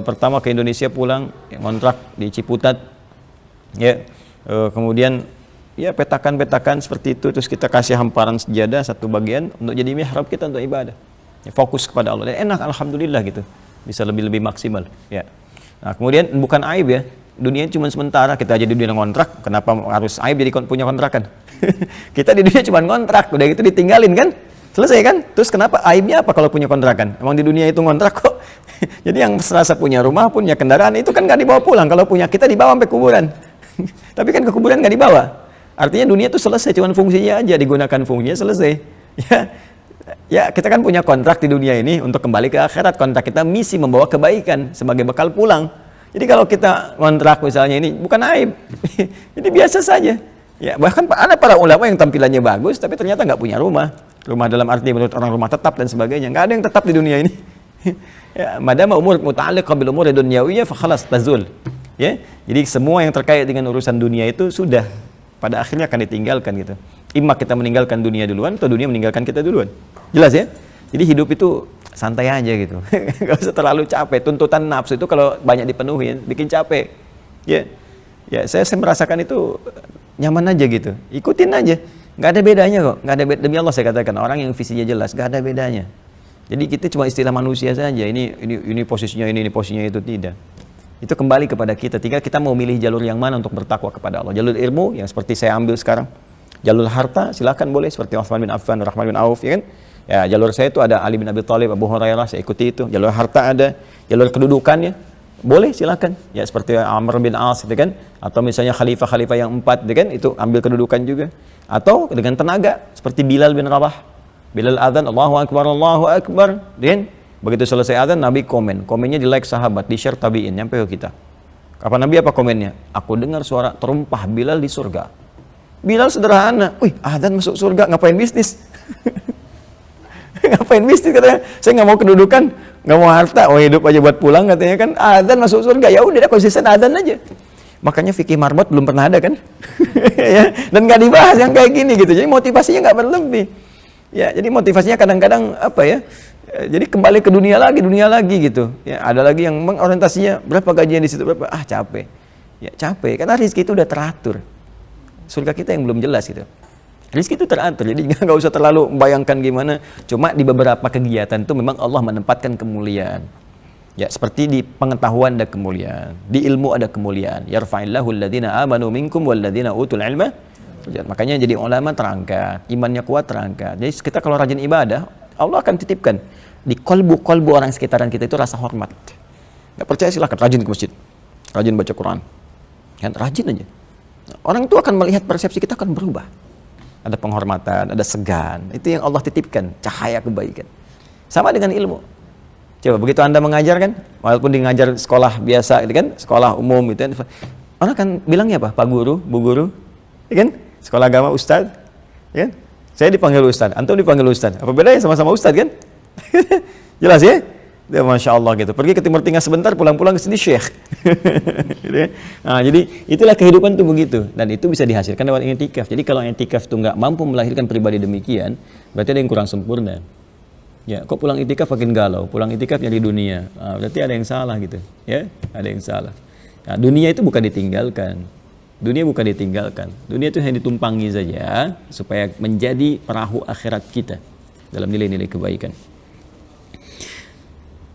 pertama ke Indonesia pulang, ngontrak di Ciputat, ya. Kemudian ya petakan-petakan seperti itu, terus kita kasih hamparan sejadah satu bagian untuk jadi mihrab kita untuk ibadah. Ya, fokus kepada Allah dan enak, alhamdulillah gitu, bisa lebih maksimal. Ya. Nah, kemudian bukan aib ya, dunia cuma sementara, kita aja di dunia ngontrak, kenapa harus aib jadi punya kontrakan? Kita di dunia cuma ngontrak, udah gitu ditinggalin kan, selesai kan? Terus kenapa aibnya apa kalau punya kontrakan? Emang di dunia itu ngontrak kok. Jadi yang serasa punya rumah, punya kendaraan itu kan nggak dibawa pulang, kalau punya kita dibawa sampai kuburan. Tapi kan ke kuburan nggak dibawa. Artinya dunia itu selesai, cuma fungsinya aja, digunakan fungsinya selesai. Ya, kita kan punya kontrak di dunia ini untuk kembali ke akhirat. Kontrak kita misi membawa kebaikan sebagai bekal pulang. Jadi kalau kita kontrak misalnya ini bukan aib, ini biasa saja. Ya, bahkan ada para ulama yang tampilannya bagus, tapi ternyata nggak punya rumah. Rumah dalam arti menurut orang rumah tetap dan sebagainya. Nggak ada yang tetap di dunia ini. Ya, madama umur muta'alliq bil umur dunyawiyah fa khalas tazul. Ya, jadi semua yang terkait dengan urusan dunia itu sudah pada akhirnya akan ditinggalkan gitu. Imma kita meninggalkan dunia duluan atau dunia meninggalkan kita duluan. Jelas ya? Jadi hidup itu santai aja gitu. Gak usah terlalu capek. Tuntutan nafsu itu kalau banyak dipenuhi bikin capek. Ya. Ya, saya merasakan itu nyaman aja gitu. Ikutin aja. Gak ada bedanya kok. Gak ada demi Allah saya katakan, orang yang visinya jelas gak ada bedanya. Jadi kita cuma istilah manusia saja. Ini posisinya ini posisinya itu, tidak. Itu kembali kepada kita. Tinggal kita mau milih jalur yang mana untuk bertakwa kepada Allah. Jalur ilmu yang seperti saya ambil sekarang. Jalur harta silakan boleh seperti Utsman bin Affan, Rahman bin Auf, ya kan? Ya, jalur saya itu ada Ali bin Abi Thalib, Abu Hurairah, saya ikuti itu. Jalur harta ada, jalur kedudukannya boleh silakan. Ya seperti Amr bin As, gitu kan? Atau misalnya khalifah-khalifah yang 4, gitu kan? Itu ambil kedudukan juga. Atau dengan tenaga seperti Bilal bin Rabah. Bilal adzan Allahu Akbar, kan? Begitu selesai adzan Nabi komennya di like sahabat, di share tabi'in, nyampe ke kita. Kata Nabi apa komennya? Aku dengar suara terumpah Bilal di surga. Bilal sederhana, wih adzan masuk surga, ngapain bisnis? Ngapain bisnis katanya? Saya nggak mau kedudukan, nggak mau harta, hidup aja buat pulang katanya kan. Adzan masuk surga, ya udah konsisten adzan aja. Makanya fikih marbot belum pernah ada kan? Ya, dan nggak dibahas yang kayak gini gitu. Jadi motivasinya nggak berlebih. Ya, jadi motivasinya kadang-kadang apa ya? Jadi kembali ke dunia lagi gitu. Ya, ada lagi yang orientasinya berapa gajian di situ berapa? Capek. Ya capek karena rezeki itu udah teratur. Surga kita yang belum jelas gitu. Rizki itu teratur, jadi nggak usah terlalu membayangkan gimana. Cuma di beberapa kegiatan itu memang Allah menempatkan kemuliaan. Ya seperti di pengetahuan ada kemuliaan, di ilmu ada kemuliaan. Yarfa'illahu alladhina amanu minkum walladhina utul ilma. Makanya jadi ulama terangkat, imannya kuat terangkat. Jadi kita kalau rajin ibadah, Allah akan titipkan di kolbu orang sekitaran kita itu rasa hormat. Nggak percaya silahkan rajin ke masjid, rajin baca Quran, kan rajin aja. Orang itu akan melihat persepsi kita akan berubah. Ada penghormatan, ada segan. Itu yang Allah titipkan, cahaya kebaikan. Sama dengan ilmu. Coba begitu Anda mengajar kan, walaupun di ngajar sekolah biasa gitu kan, sekolah umum gitu kan, orang kan bilangnya apa? Pak Guru, Bu Guru, ya kan? Sekolah agama Ustadz, ya kan? Saya dipanggil Ustadz, antum dipanggil Ustadz. Apa bedanya sama-sama Ustadz kan? Jelas ya? Ya, Masya Allah gitu. Pergi ke Timur Tengah sebentar, pulang-pulang ke sini Syekh. Gitu ya? Nah, jadi itulah kehidupan tuh begitu. Dan itu bisa dihasilkan lewat i'tikaf. Jadi kalau i'tikaf tuh nggak mampu melahirkan pribadi demikian, berarti ada yang kurang sempurna. Ya, kok pulang i'tikaf makin galau? Pulang i'tikaf nyari dunia. Berarti ada yang salah gitu. Ya, ada yang salah. Nah, dunia itu bukan ditinggalkan. Dunia bukan ditinggalkan. Dunia itu hanya ditumpangi saja supaya menjadi perahu akhirat kita dalam nilai-nilai kebaikan.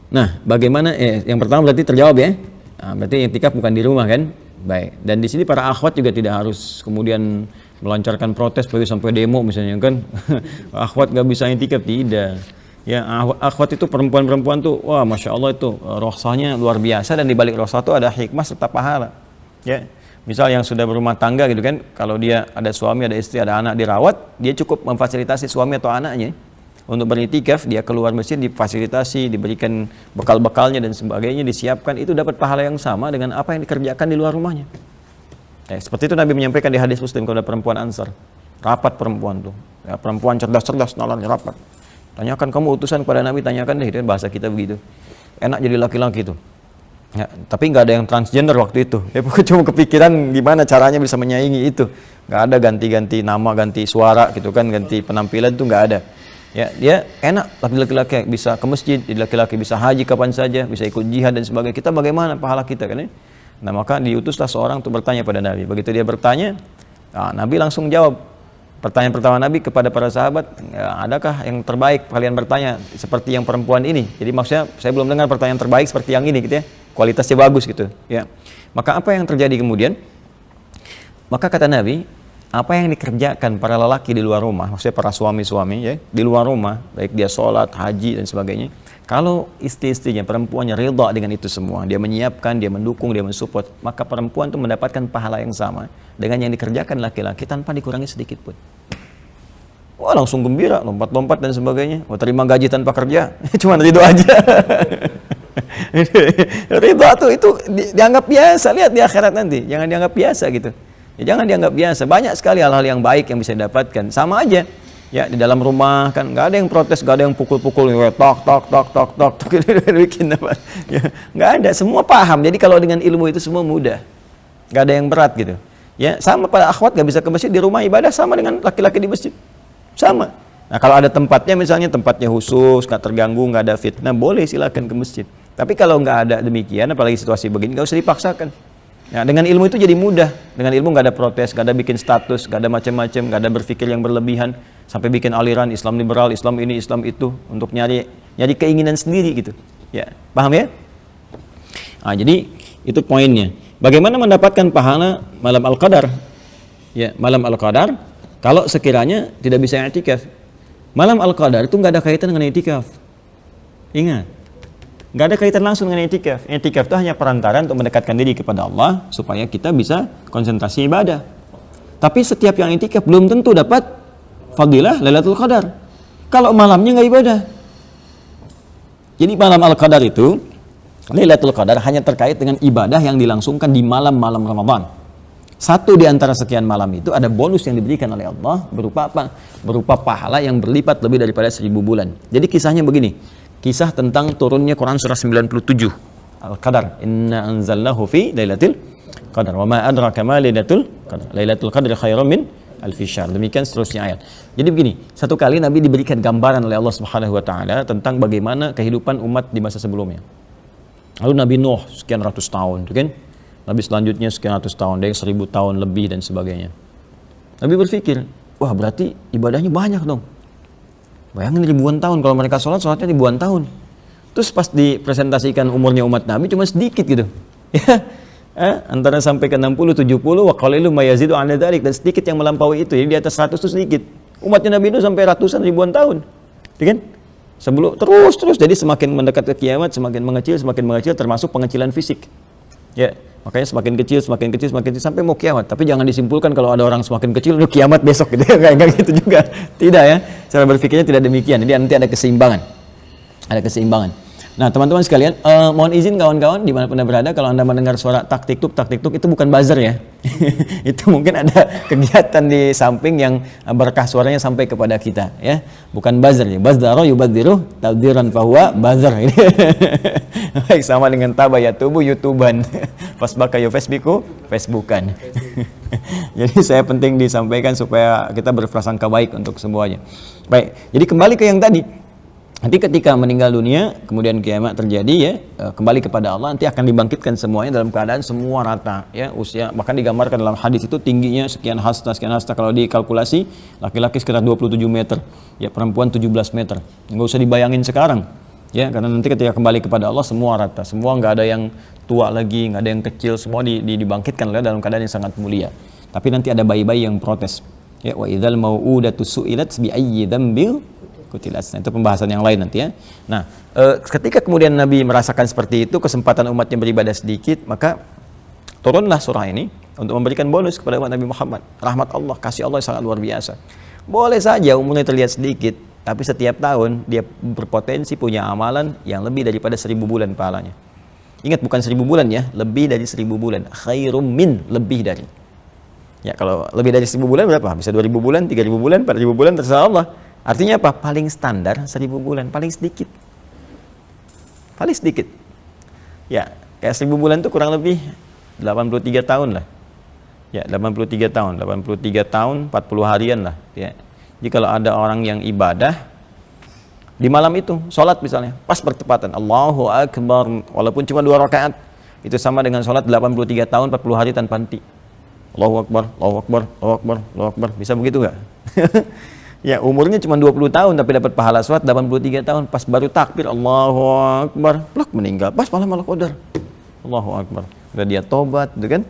Nah, bagaimana? Yang pertama berarti terjawab ya. Nah, berarti i'tikaf bukan di rumah kan? Baik. Dan di sini para akhwat juga tidak harus kemudian melancarkan protes bagi sampai demo misalnya kan. Akhwat nggak bisa i'tikaf, tidak. Ya, akhwat itu perempuan-perempuan tuh, wah Masya Allah itu rohsahnya luar biasa, dan di balik rohsah itu ada hikmah serta pahala. Ya. Misal yang sudah berumah tangga gitu kan, kalau dia ada suami, ada istri, ada anak dirawat, dia cukup memfasilitasi suami atau anaknya untuk beritikaf, dia keluar masjid difasilitasi, diberikan bekal-bekalnya dan sebagainya, disiapkan, itu dapat pahala yang sama dengan apa yang dikerjakan di luar rumahnya. Seperti itu Nabi menyampaikan di hadis Muslim kalau ada perempuan Ansar, rapat perempuan tuh, ya, perempuan cerdas-cerdas, nalarnya rapat. Tanyakan kamu utusan kepada Nabi, tanyakan deh, itu bahasa kita begitu. Enak jadi laki-laki tuh. Ya, tapi nggak ada yang transgender waktu itu. Ya, cuma kepikiran gimana caranya bisa menyaingi itu. Nggak ada ganti-ganti nama, ganti suara gitu kan, ganti penampilan itu nggak ada. Ya, dia enak, laki-laki bisa ke masjid, laki-laki bisa haji kapan saja, bisa ikut jihad dan sebagainya. Kita bagaimana pahala kita kan ya? Nah, maka diutuslah seorang untuk bertanya pada Nabi. Begitu dia bertanya, Nabi langsung jawab. Pertanyaan pertama Nabi kepada para sahabat, adakah yang terbaik kalian bertanya seperti yang perempuan ini? Jadi maksudnya saya belum dengar pertanyaan terbaik seperti yang ini gitu ya. Kualitasnya bagus gitu ya. Maka apa yang terjadi kemudian? Maka kata Nabi, apa yang dikerjakan para lelaki di luar rumah, maksudnya para suami-suami ya, di luar rumah, baik dia sholat, haji dan sebagainya, kalau istri-istrinya, perempuannya ridha dengan itu semua, dia menyiapkan, dia mendukung, dia mensupport, maka perempuan itu mendapatkan pahala yang sama dengan yang dikerjakan laki-laki tanpa dikurangi sedikit pun. Wah, langsung gembira, lompat-lompat dan sebagainya. Wah, terima gaji tanpa kerja. Cuma ridho aja. Ridho tuh itu dianggap biasa. Lihat di akhirat nanti, jangan dianggap biasa gitu. Ya, jangan dianggap biasa. Banyak sekali hal-hal yang baik yang bisa didapatkan. Sama aja. Ya, di dalam rumah kan nggak ada yang protes, nggak ada yang pukul-pukul, tok tok tok tok tok tok bikin apa? Ya, nggak ada. Semua paham. Jadi kalau dengan ilmu itu semua mudah. Nggak ada yang berat gitu. Ya, sama pada akhwat nggak bisa ke masjid, di rumah ibadah sama dengan laki-laki di masjid. Sama. Nah, kalau ada tempatnya, misalnya tempatnya khusus, nggak terganggu, nggak ada fitnah, boleh silakan ke masjid. Tapi kalau nggak ada demikian, apalagi situasi begini, nggak usah dipaksakan. Nah, dengan ilmu itu jadi mudah. Dengan ilmu nggak ada protes, nggak ada bikin status, nggak ada macam-macam, nggak ada berpikir yang berlebihan, sampai bikin aliran Islam liberal, Islam ini, Islam itu, untuk nyari keinginan sendiri gitu. Ya, paham ya? Nah, jadi itu poinnya. Bagaimana mendapatkan pahala malam Al-Qadar? Ya, malam Al-Qadar. Kalau sekiranya tidak bisa i'tikaf, malam Al-Qadar itu nggak ada kaitan dengan i'tikaf. Ingat, nggak ada kaitan langsung dengan i'tikaf. I'tikaf itu hanya perantara untuk mendekatkan diri kepada Allah supaya kita bisa konsentrasi ibadah. Tapi setiap yang i'tikaf belum tentu dapat fadilah Lailatul Qadar. Kalau malamnya nggak ibadah. Jadi malam Al-Qadar itu, Lailatul Qadar hanya terkait dengan ibadah yang dilangsungkan di malam-malam Ramadan. Satu di antara sekian malam itu ada bonus yang diberikan oleh Allah berupa apa? Berupa pahala yang berlipat lebih daripada 1000 bulan. Jadi kisahnya begini. Kisah tentang turunnya Quran surah 97. Al-Qadar. Inna anzalnahu fi Lailatul Qadar. Wa ma adraka ma Lailatul Qadar. Lailatul Qadar khairum min alfi syahr. Demikian seterusnya ayat. Jadi begini, satu kali Nabi diberikan gambaran oleh Allah Subhanahu wa taala tentang bagaimana kehidupan umat di masa sebelumnya. Lalu Nabi Nuh sekian ratus tahun, kan? Nabi selanjutnya sekian ratus tahun, dia 1000 tahun lebih dan sebagainya. Nabi berpikir, wah berarti ibadahnya banyak dong. Bayangin ribuan tahun, kalau mereka sholatnya ribuan tahun. Terus pas dipresentasikan umurnya umat Nabi cuma sedikit gitu. Ya, antara sampai ke 60, 70, wa qalilu ma yazidu 'ala dzalik, dan sedikit yang melampaui itu. Jadi di atas 100 itu sedikit. Umatnya Nabi itu sampai ratusan ribuan tahun. Ya kan? Sebelum terus jadi semakin mendekat ke kiamat semakin mengecil termasuk pengecilan fisik. Ya, makanya semakin kecil sampai mau kiamat. Tapi jangan disimpulkan kalau ada orang semakin kecil udah kiamat besok gitu. Kayak gitu juga. Tidak ya. Cara berpikirnya tidak demikian. Jadi nanti ada keseimbangan. Nah, teman-teman sekalian, mohon izin kawan-kawan dimanapun Anda berada, kalau Anda mendengar suara tak tik tuk itu bukan buzzer ya. Itu mungkin ada kegiatan di samping yang berkah suaranya sampai kepada kita ya. Bukan buzzer ya. Bazdaro yubadziru tabdziran fahuwa buzzer. Baik, sama dengan taba ya tubuh YouTubean. Fasbaka yu Facebookan. Jadi saya penting disampaikan supaya kita berprasangka baik untuk semuanya. Baik, jadi kembali ke yang tadi. Nanti ketika meninggal dunia, kemudian kiamat terjadi ya, kembali kepada Allah, nanti akan dibangkitkan semuanya dalam keadaan semua rata ya, usia, bahkan digambarkan dalam hadis itu tingginya sekian hasta, kalau dikalkulasi laki-laki sekitar 27 meter, ya perempuan 17 meter. Nggak usah dibayangin sekarang ya, karena nanti ketika kembali kepada Allah semua rata, semua nggak ada yang tua lagi, nggak ada yang kecil, semua dibangkitkan dalam keadaan yang sangat mulia. Tapi nanti ada bayi-bayi yang protes ya, wa idzal mau'udatu su'ilat bi ayyi dzambil kutilas. Nah, itu pembahasan yang lain nanti ya. Nah, ketika kemudian Nabi merasakan seperti itu, kesempatan umatnya beribadah sedikit, maka turunlah surah ini untuk memberikan bonus kepada umat Nabi Muhammad. Rahmat Allah, kasih Allah sangat luar biasa. Boleh saja umurnya terlihat sedikit, tapi setiap tahun dia berpotensi punya amalan yang lebih daripada 1000 bulan pahalanya. Ingat, bukan 1000 bulan ya, lebih dari 1000 bulan. Khairum min, lebih dari. Ya, kalau lebih dari 1000 bulan berapa? Bisa 2000 bulan, 3000 bulan, 4000 bulan, terserah Allah. Artinya apa? Paling standar 1000 bulan, paling sedikit. Ya, kayak 1000 bulan itu kurang lebih 83 tahun lah. Ya, 83 tahun, 40 harian lah. Ya. Jadi kalau ada orang yang ibadah di malam itu, sholat misalnya, pas bertepatan, Allahu Akbar, walaupun cuma 2 rakaat, itu sama dengan sholat 83 tahun, 40 hari tanpa henti. Allahu Akbar, Allahu Akbar, Allahu Akbar, Allahu Akbar. Bisa begitu nggak? Ya, umurnya cuma 20 tahun tapi dapat pahala sholat 83 tahun, pas baru takbir Allahu Akbar, plak meninggal, pas malam Al-Qadar. Allahu Akbar. Udah dia tobat, gitu kan?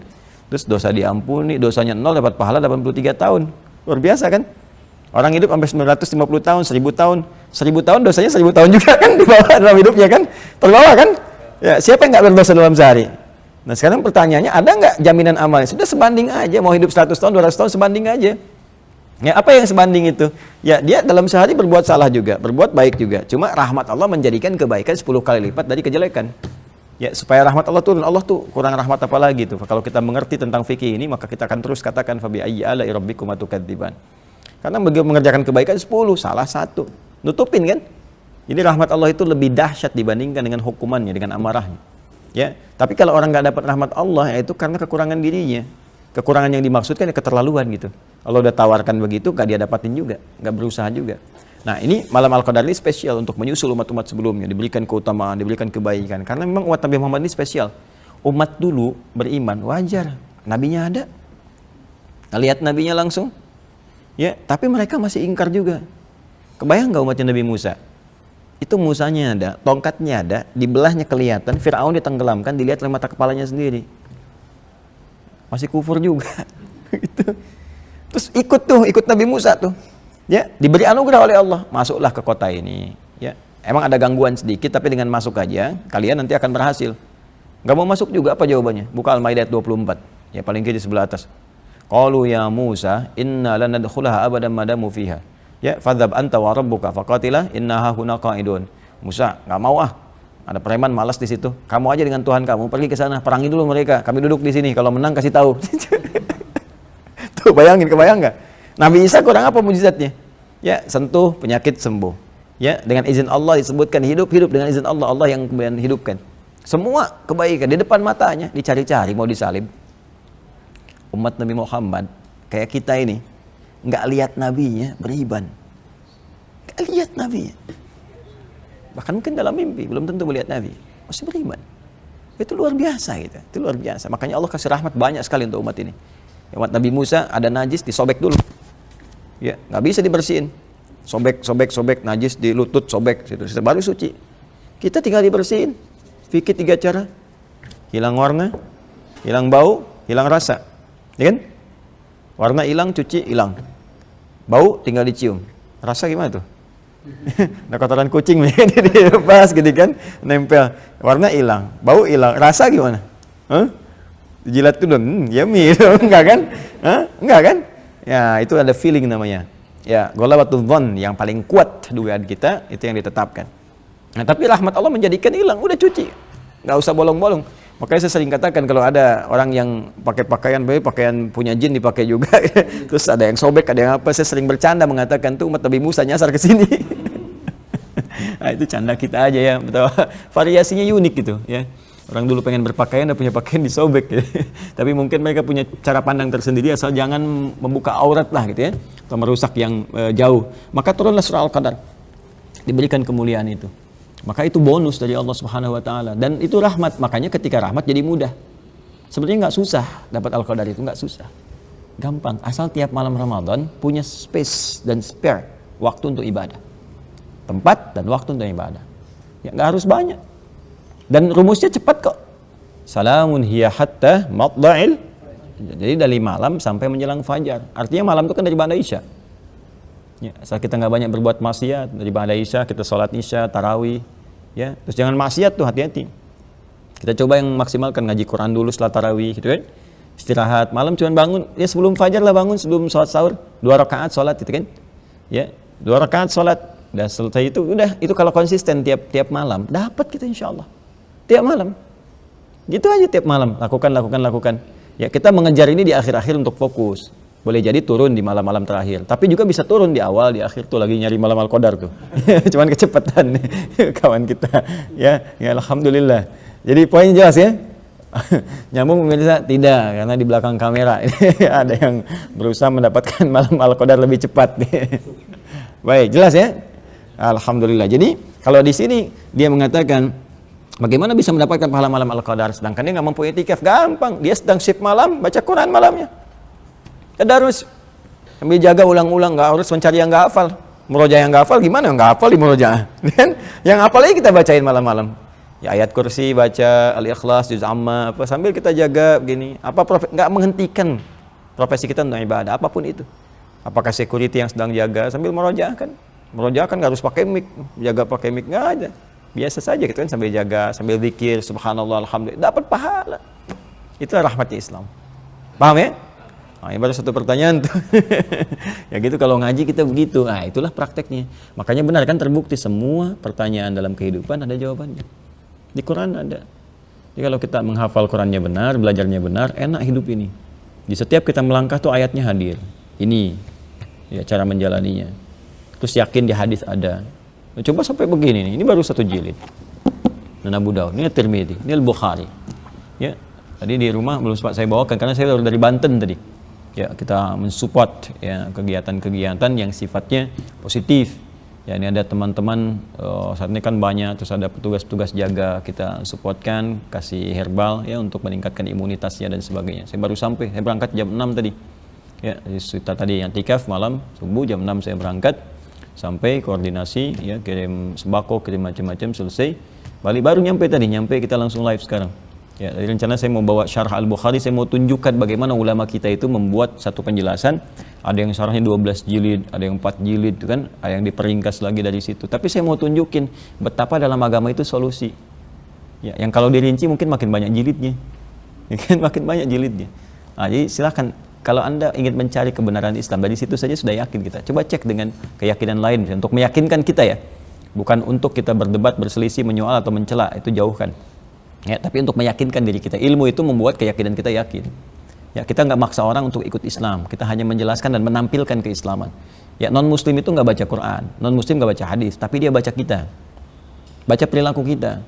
Terus dosa diampuni, dosanya 0, dapat pahala 83 tahun. Luar biasa kan? Orang hidup sampai 950 tahun, 1000 tahun. 1000 tahun dosanya 1000 tahun juga kan di bawah dalam hidupnya kan? Terbawa kan? Ya, siapa yang nggak berdosa dalam sehari? Nah, sekarang pertanyaannya, ada nggak jaminan amalnya? Sudah sebanding aja, mau hidup 100 tahun, 200 tahun sebanding aja. Ya, apa yang sebanding itu? Ya, dia dalam sehari berbuat salah juga, berbuat baik juga. Cuma rahmat Allah menjadikan kebaikan 10 kali lipat dari kejelekan. Ya, supaya rahmat Allah turun. Allah tuh kurang rahmat apa lagi tuh? Kalau kita mengerti tentang fikih ini, maka kita akan terus katakan fabi ayyi ala'i rabbikum tukadziban. Karena begitu mengerjakan kebaikan 10, salah 1. Nutupin kan? Jadi rahmat Allah itu lebih dahsyat dibandingkan dengan hukumannya, dengan amarahnya. Ya, tapi kalau orang nggak dapat rahmat Allah, ya itu karena kekurangan dirinya. Kekurangan yang dimaksudkan ya keterlaluan gitu. Allah udah tawarkan begitu, gak dia dapatin juga, gak berusaha juga. Nah, ini malam Al-Qadar ini spesial untuk menyusul umat-umat sebelumnya, diberikan keutamaan, diberikan kebaikan. Karena memang umat Nabi Muhammad ini spesial. Umat dulu beriman, wajar. Nabinya ada. Lihat nabinya langsung. Ya, tapi mereka masih ingkar juga. Kebayang gak umatnya Nabi Musa? Itu Musanya ada, tongkatnya ada, dibelahnya kelihatan, Fir'aun ditenggelamkan, dilihat oleh mata kepalanya sendiri. Masih kufur juga. Gitu. Terus ikut Nabi Musa tuh. Ya, diberi anugerah oleh Allah, masuklah ke kota ini. Ya, emang ada gangguan sedikit, tapi dengan masuk aja, kalian nanti akan berhasil. Gak mau masuk juga, apa jawabannya? Buka Al-Maidah ayat 24. Ya, paling kiri sebelah atas. Qalu ya Musa, inna lanadkhulaha abadan madamu fiha. Ya, fadzhab anta wa rabbuka faqatila innaha huna qa'idun. Musa, gak mau ah. Ada preman malas di situ. Kamu aja dengan Tuhan kamu pergi ke sana, perangi dulu mereka. Kami duduk di sini. Kalau menang kasih tahu. Tuh bayangin, kebayang nggak? Nabi Isa kurang apa mujizatnya? Ya, sentuh penyakit sembuh. Ya, dengan izin Allah disebutkan hidup dengan izin Allah. Allah yang kemudian hidupkan. Semua kebaikan di depan matanya dicari-cari mau disalib. Umat Nabi Muhammad kayak kita ini nggak lihat nabinya beriman. Nggak lihat nabinya. Bahkan mungkin dalam mimpi, belum tentu melihat Nabi. Masih beriman. Itu luar biasa gitu. Itu luar biasa. Makanya Allah kasih rahmat banyak sekali untuk umat ini. Umat Nabi Musa ada najis disobek dulu. Ya, nggak bisa dibersihin. Sobek, najis di lutut, sobek. Situ baru suci. Kita tinggal dibersihin. Fikih 3 cara. Hilang warna, hilang bau, hilang rasa. Ya kan? Warna hilang, cuci hilang. Bau tinggal dicium. Rasa gimana tuh? Nah, kotoran kucing dilepas gitu kan, nempel, warna hilang, bau hilang, rasa gimana? Jilat tuh dong, yummy, enggak kan? Enggak kan? Ya, itu ada feeling namanya. Ya, ghalabatul dzan yang paling kuat dugaan kita itu yang ditetapkan. Nah, tapi rahmat Allah menjadikan hilang, udah cuci, nggak usah bolong-bolong. Makanya saya sering katakan kalau ada orang yang pakai pakaian punya jin dipakai juga, terus ada yang sobek, ada yang apa, saya sering bercanda mengatakan tuh umat Nabi Musa nyasar ke sini. Nah, itu canda kita aja ya, betul. Variasinya unik gitu ya. Orang dulu pengen berpakaian, punya pakaian disobek, ya. Tapi mungkin mereka punya cara pandang tersendiri, asal jangan membuka aurat lah gitu ya, atau merusak yang jauh. Maka turunlah surah Al-Qadar, diberikan kemuliaan itu. Maka itu bonus dari Allah Subhanahu wa taala dan itu rahmat. Makanya ketika rahmat jadi mudah. Sebenarnya nggak susah dapat Al-Qadar itu, nggak susah. Gampang, asal tiap malam Ramadan punya space dan spare waktu untuk ibadah. Tempat dan waktu untuk ibadah. Ya nggak harus banyak. Dan rumusnya cepat kok. Salamun hiya hatta matla'il. Jadi dari malam sampai menjelang fajar. Artinya malam itu kan dari ba'da Isya. Ya, asal kita nggak banyak berbuat maksiat, dari ba'da Isya kita sholat Isya, tarawih. Ya, terus jangan maksiat tuh, hati-hati. Kita coba yang maksimalkan ngaji Quran dulu setelah tarawih, gitu kan? Istirahat malam cuman bangun, ya sebelum fajar lah bangun, sebelum sholat sahur, 2 rakaat sholat, gitu kan? Ya, 2 rakaat sholat, udah selesai itu, udah itu kalau konsisten tiap malam, dapat kita insya Allah. Tiap malam, gitu aja tiap malam, lakukan. Ya kita mengejar ini di akhir-akhir untuk fokus. Boleh jadi turun di malam-malam terakhir, tapi juga bisa turun di awal, di akhir tuh lagi nyari malam Al-Qadar tuh. Cuman kecepatan kawan kita. Ya alhamdulillah. Jadi poinnya jelas ya. Nyambung pemirsa? Tidak, karena di belakang kamera ada yang berusaha mendapatkan malam Al-Qadar lebih cepat. Baik, jelas ya? Alhamdulillah. Jadi kalau di sini dia mengatakan bagaimana bisa mendapatkan pahala malam Al-Qadar sedangkan dia nggak mampu itikaf? Gampang, dia sedang shift malam, baca Quran malamnya. Tadarus, sambil jaga ulang-ulang, nggak harus mencari yang nggak hafal. Murojaah yang nggak hafal gimana? Nggak hafal di murojaah. Yang hafal aja kita bacain malam-malam. Ya ayat kursi baca, Al-Ikhlas, Juz Amma, apa sambil kita jaga begini. Nggak menghentikan profesi kita untuk ibadah, apapun itu. Apakah security yang sedang jaga sambil murojaah kan? Murojaah kan nggak harus pakai mic, jaga pakai mic nggak ada. Biasa saja gitu kan sambil jaga, sambil zikir, subhanallah, alhamdulillah, dapat pahala. Itulah rahmatnya Islam. Paham ya? Nah, ini baru satu pertanyaan tuh. Ya gitu kalau ngaji kita begitu. Nah, itulah prakteknya. Makanya benar kan terbukti semua pertanyaan dalam kehidupan ada jawabannya. Di Quran ada. Jadi kalau kita menghafal Qurannya benar, belajarnya benar, enak hidup ini. Di setiap kita melangkah tuh ayatnya hadir. Ini ya cara menjalaninya. Terus yakin di hadis ada. Nah, coba sampai begini nih. Ini baru satu jilid. Dan Abu Daud, ini Tirmidzi, ini Al-Bukhari. Ya, tadi di rumah belum sempat saya bawakan karena saya baru dari Banten tadi. Ya, kita mensupport ya kegiatan-kegiatan yang sifatnya positif. Ya, ini ada teman-teman saat ini kan banyak, terus ada petugas-petugas jaga, kita supportkan, kasih herbal ya untuk meningkatkan imunitasnya dan sebagainya. Saya baru sampai, saya berangkat jam 6 tadi. Ya, kita tadi yang tikaf malam subuh jam 6 saya berangkat sampai koordinasi ya, kirim sembako, kirim macam-macam, selesai. Balik baru nyampe kita langsung live sekarang. Ya, dari rencana saya mau bawa syarah Al-Bukhari, saya mau tunjukkan bagaimana ulama kita itu membuat satu penjelasan. Ada yang syarahnya 12 jilid, ada yang 4 jilid kan, ada yang diperingkas lagi dari situ. Tapi saya mau tunjukin betapa dalam agama itu solusi. Ya, yang kalau dirinci mungkin makin banyak jilidnya. Ya kan, makin banyak jilidnya. Nah, jadi silakan kalau Anda ingin mencari kebenaran Islam, dari situ saja sudah yakin kita. Coba cek dengan keyakinan lain misalnya, untuk meyakinkan kita ya. Bukan untuk kita berdebat, berselisih, menyoal atau mencela, itu jauhkan. Ya, tapi untuk meyakinkan diri kita. Ilmu itu membuat keyakinan kita yakin. Ya, kita nggak maksa orang untuk ikut Islam. Kita hanya menjelaskan dan menampilkan keislaman. Ya, non Muslim itu nggak baca Quran, non Muslim nggak baca hadis, tapi dia baca kita, baca perilaku kita.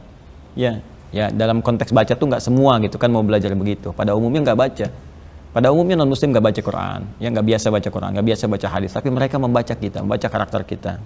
Ya, ya dalam konteks baca tuh nggak semua gitu kan mau belajar begitu. Pada umumnya nggak baca. Pada umumnya non Muslim nggak baca Quran, ya nggak biasa baca Quran, nggak biasa baca hadis, tapi mereka membaca kita, membaca karakter kita.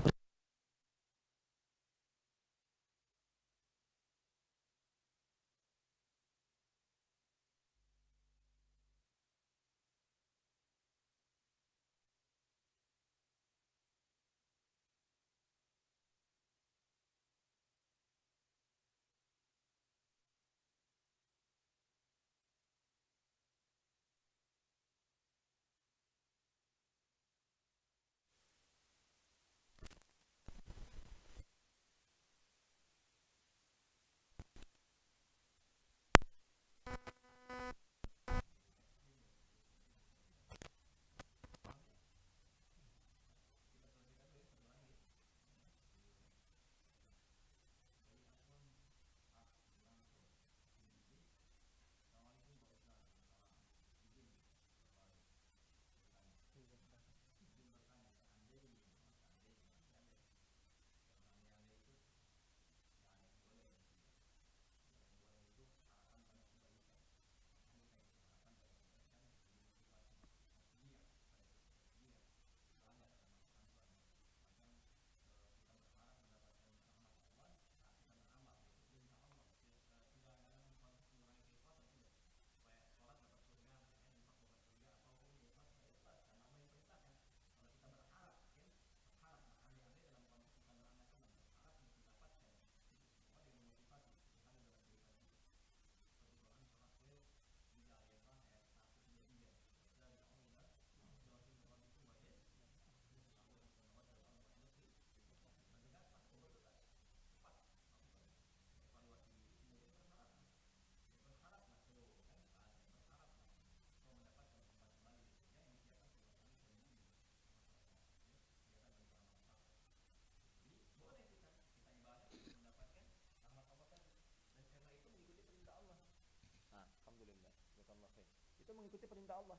Itu mengikuti perintah Allah.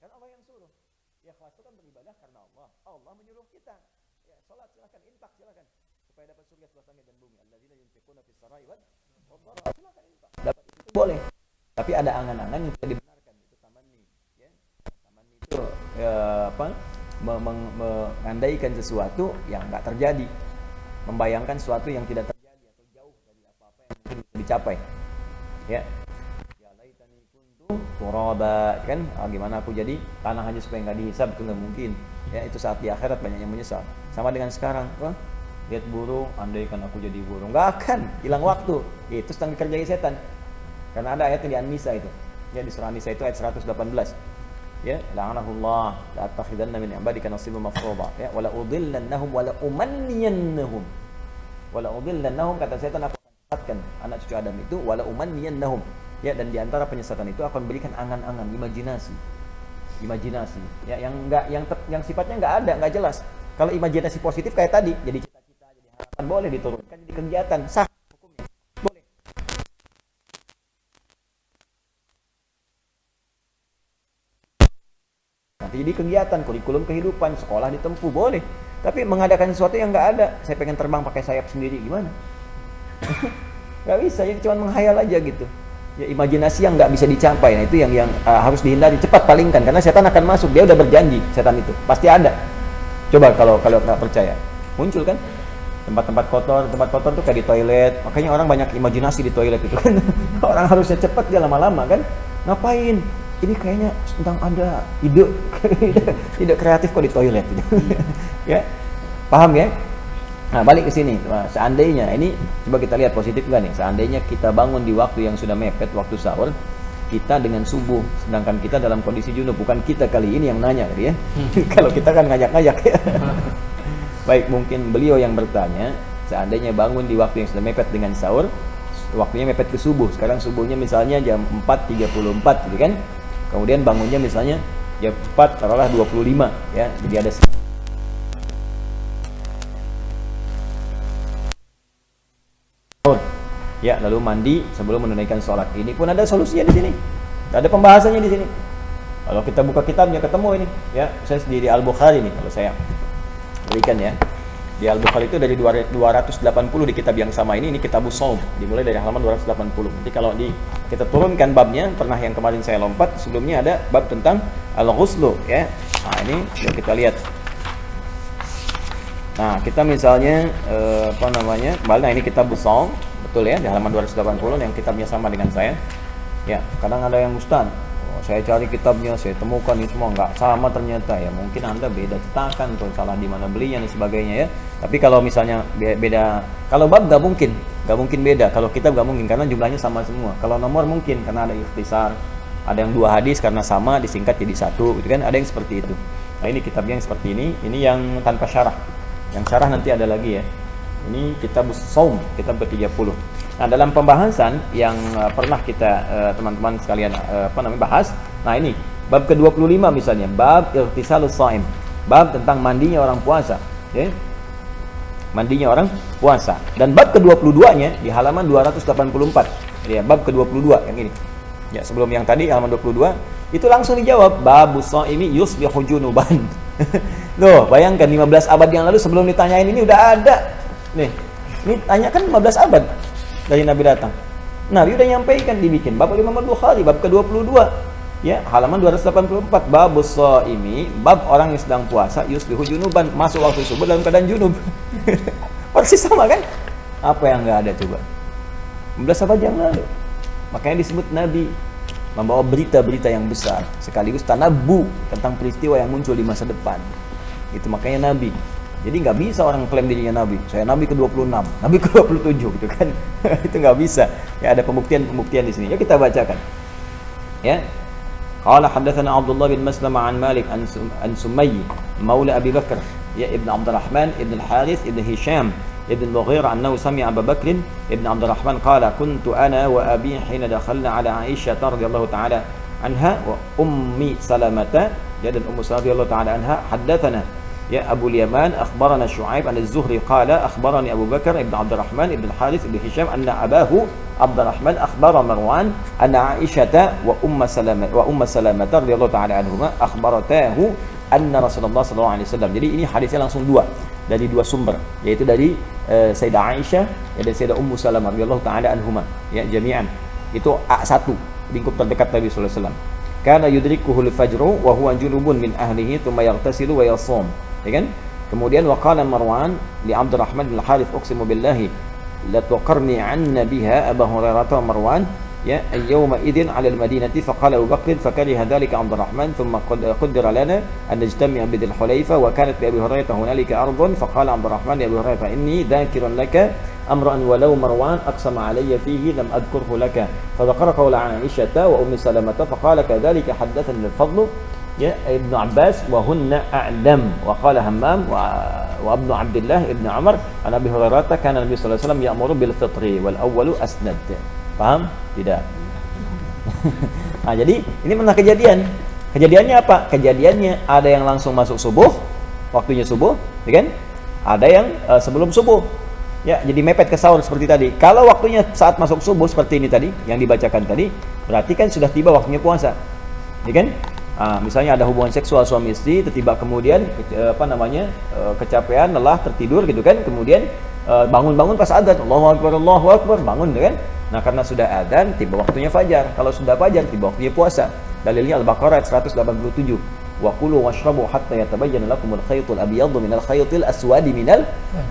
Karena Allah yang suruh. Ikhlas itu kan beribadah karena Allah. Allah menyuruh kita. Ya, salat silakan, infak silakan. Supaya dapat surga seluas langit dan bumi. Alladzina yunfiquna fis sarai wad dharra. Silakan infak. Dapat itu boleh. Tapi ada angan-angan yang tidak dibenarkan. Itu tamanni, ya. Tamanni itu mengandaikan sesuatu yang enggak terjadi. Membayangkan sesuatu yang tidak terjadi atau jauh dari apa-apa yang mungkin bisa dicapai. Ya. Turaba kan, gimana aku jadi tanah aja supaya nggak dihisab, itu nggak mungkin ya. Itu saat di akhirat banyak yang menyesal. Sama dengan sekarang, lihat burung, andaikan aku jadi burung, nggak akan, hilang waktu. Itu sedang dikerjai setan. Karena ada ayat yang di An-Nisa itu ya, di surah An-Nisa itu ayat 118 ya, la'anahullah la attakhidanna min ibadika nasiban mafruḍa ya, wala udillannahum wala umanniyannahum, wala udillannahum, kata setan, aku akan sesatkan anak cucu Adam itu, wala umanniyannahum ya, dan diantara penyesatan itu akan berikan angan-angan, imajinasi imajinasi. Ya, yang sifatnya nggak ada, nggak jelas. Kalau imajinasi positif kayak tadi, jadi cita-cita, jadi harapan, boleh diturunkan jadi kegiatan, sah hukumnya, boleh. Nanti jadi kegiatan, kurikulum kehidupan, sekolah ditempuh, boleh. Tapi mengadakan sesuatu yang nggak ada, saya pengen terbang pakai sayap sendiri, gimana? Nggak bisa, jadi cuma menghayal aja gitu. Ya, imajinasi yang nggak bisa dicapai, nah itu yang harus dihindari. Cepat palingkan, karena setan akan masuk. Dia udah berjanji, setan itu pasti ada. Coba kalau nggak percaya, muncul kan tempat-tempat kotor tuh kayak di toilet. Makanya orang banyak imajinasi di toilet itu kan. Orang harusnya cepat, dia lama-lama kan. Ngapain? Ini kayaknya sedang ada ide kreatif kok di toilet. Ya, paham ya? Nah, balik ke sini. Nah, seandainya ini, coba kita lihat positif nggak nih? Seandainya kita bangun di waktu yang sudah mepet, waktu sahur, kita dengan subuh, sedangkan kita dalam kondisi junub. Bukan kita kali ini yang nanya, ya. Kalau kita kan ngajak-ngajak ya. Baik, mungkin beliau yang bertanya, seandainya bangun di waktu yang sudah mepet dengan sahur, waktunya mepet ke subuh. Sekarang subuhnya misalnya jam 4.34, gitu kan? Kemudian bangunnya misalnya jam 4, taruhlah 25, ya. Jadi ada ya, lalu mandi sebelum menunaikan sholat. Ini pun ada solusinya di sini, ada pembahasannya di sini. Kalau kita buka kitabnya ketemu ini, ya. Saya sendiri Al-Bukhari nih, kalau saya berikan ya. Di Al-Bukhari itu dari 280 di kitab yang sama ini kitabus shaum, dimulai dari halaman 280. Jadi kalau kita turunkan babnya, pernah yang kemarin saya lompat, sebelumnya ada bab tentang al-ghuslu, ya. Nah, ini yuk kita lihat. Nah, kita misalnya nah ini kitabus shaum, betul ya, di halaman 280 yang kitabnya sama dengan saya. Ya, kadang ada yang Ustaz, saya cari kitabnya, saya temukan ini semua nggak sama ternyata. Ya, mungkin Anda beda cetakan atau salah di mana belinya dan sebagainya ya. Tapi kalau misalnya beda, kalau bab nggak mungkin beda. Kalau kitab nggak mungkin karena jumlahnya sama semua. Kalau nomor mungkin karena ada ikhtisar, ada yang 2 hadis karena sama disingkat jadi 1, gitu kan? Ada yang seperti itu. Nah, ini kitabnya yang seperti ini yang tanpa syarah. Yang syarah nanti ada lagi ya. Ini kitabus shaum, kitab ke-30. Nah, dalam pembahasan yang pernah kita teman-teman sekalian bahas. Nah, ini bab ke-25 misalnya, bab irtisalus shaim, bab tentang mandinya orang puasa, ya. Mandinya orang puasa. Dan bab ke-22-nya di halaman 284. Ya, bab ke-22 yang ini. Ya, sebelum yang tadi halaman 22 itu langsung dijawab, babus shaimi yusbihu junuban. Loh, bayangkan 15 abad yang lalu sebelum ditanyain ini udah ada. Nih, ini tanya kan 15 abad dari Nabi datang. Nabi udah nyampaikan, dibikin bab Imam Al-Bukhari, bab ke-22. Ya, halaman 284, babus shaimi, bab orang yang sedang puasa yusbihu junuban, masuk waktu subuh dalam keadaan junub. Persis sama kan? Apa yang enggak ada coba? 15 abad yang lalu. Makanya disebut Nabi membawa berita-berita yang besar, sekaligus tanabbu tentang peristiwa yang muncul di masa depan. Itu makanya Nabi. Jadi nggak bisa orang klaim dirinya Nabi. Saya Nabi ke-26, Nabi ke-27 gitu kan. Itu nggak bisa. Ya, ada pembuktian di sini. Ya, kita bacakan. Ya. Qala haddatsana Abdullah bin Maslam an Malik an Sumayy maula Abi Bakr ya ibn Abdurrahman ibn al-Harith ibn Hisham ibn Mughirah annahu sami'a Abu Bakr ibn Abdurrahman qala kuntu ana wa abi hina dakhalna ala Aisyah radhiyallahu ta'ala anha wa ummi Salamah ya dan Ummu Salamah radhiyallahu ta'ala anha haddatsana ya Abu Yaman akhbarana Shu'aib an az-Zuhri qala akhbarani Abu Bakr ibn Abdurrahman ibn al-Harith ibn Hisham anna abahu Abdurrahman akhbara Marwan anna Aisyah wa Ummu Salamah radhiyallahu ta'ala anhuma akhbaratahu anna Rasulullah sallallahu alaihi wasallam. Jadi ini hadisnya langsung dari dua sumber, yaitu dari Sayyidah Aisyah dan Sayyidah Ummu Salamah radhiyallahu ta'ala anhuma ya jami'an. Itu A1, lingkup terdekat Nabi sallallahu alaihi wasallam. Kana yudrikuhu al-fajru wa huwa junubun min ahlihi thumma yaghtasilu wa yasum. Ya kan? Kemudian waqala Marwan li Abdurrahman bin Harith uqsimu billahi la tuqarni anna biha Abu Hurairah wa Marwan ya al-yawma idhin 'ala al-Madinati faqala Abu Bakr fakariha dhalika Abdurrahman thumma qaddara lana an najtami'a bi Dhul Hulayfa wa kanat bi Abi Hurairah hunalika ardun faqala Abdurrahman li Abi Hurairah inni dhakirun laka amran walau Marwan aqsama alayya fihi lam adhkurhu laka fadhakara qawla Aisyah wa Ummu Salamah faqala kadhalika haddathani al-Fadl ya Ibnu Abbas wa hunna a'lam wa qala Hammam wa Ibnu Abdullah Ibnu Umar an Abi Hurairah kana Nabi sallallahu alaihi wasallam ya'muru bil fitri wal awwalu asnad. Paham? Tidak. Nah, jadi ini pernah kejadian. Kejadiannya apa? Kejadiannya ada yang langsung masuk subuh, waktunya subuh, ya kan? Ada yang sebelum subuh. Ya, jadi mepet ke sahur seperti tadi. Kalau waktunya saat masuk subuh seperti ini tadi, yang dibacakan tadi, berarti kan sudah tiba waktunya puasa. Ya kan? Misalnya ada hubungan seksual suami istri, tiba kemudian kecapean, lelah, tertidur gitu kan, kemudian bangun-bangun pas adzan, Allahu Akbar, bangun gitu kan. Nah, karena sudah adzan, tiba waktunya fajar. Kalau sudah fajar, tiba waktunya puasa. Dalilnya Al-Baqarah 187. Wa kulu washrabu hatta yatabayyana lakumul khaytul abyadu minal khaytil aswadi minal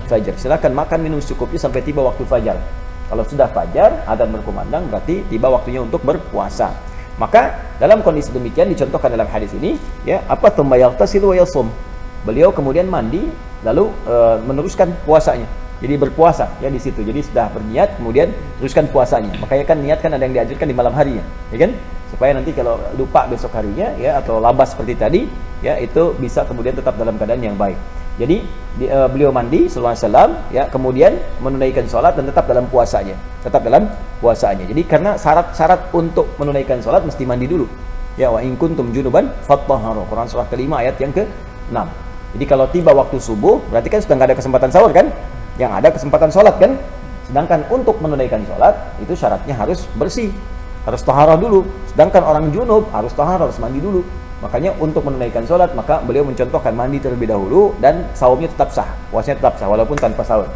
fajr. Silakan makan minum secukupnya sampai tiba waktu fajar. Kalau sudah fajar, adzan berkumandang, berarti tiba waktunya untuk berpuasa. Maka dalam kondisi demikian dicontohkan dalam hadis ini, ya, apa tsumma yaghtasilu wa yasum. Beliau kemudian mandi lalu meneruskan puasanya. Jadi berpuasa ya di situ. Jadi sudah berniat kemudian teruskan puasanya. Makanya kan niat kan ada yang diajarkan di malam harinya, ya kan? Supaya nanti kalau lupa besok harinya ya atau labas seperti tadi, ya itu bisa kemudian tetap dalam keadaan yang baik. Jadi beliau mandi sallallahu alaihi wasallam ya, kemudian menunaikan sholat dan tetap dalam puasanya. Tetap dalam puasanya. Jadi karena syarat-syarat untuk menunaikan sholat mesti mandi dulu. Ya, wa in kuntum junuban fattahharu. Quran surah kelima ayat yang ke-6. Jadi kalau tiba waktu subuh berarti kan sudah nggak ada kesempatan sahur kan? Yang ada kesempatan sholat kan? Sedangkan untuk menunaikan sholat itu syaratnya harus bersih, harus taharah dulu. Sedangkan orang junub harus taharah, harus mandi dulu. Makanya untuk menunaikan sholat maka beliau mencontohkan mandi terlebih dahulu dan sahurnya tetap sah, puasanya tetap sah walaupun tanpa sahur.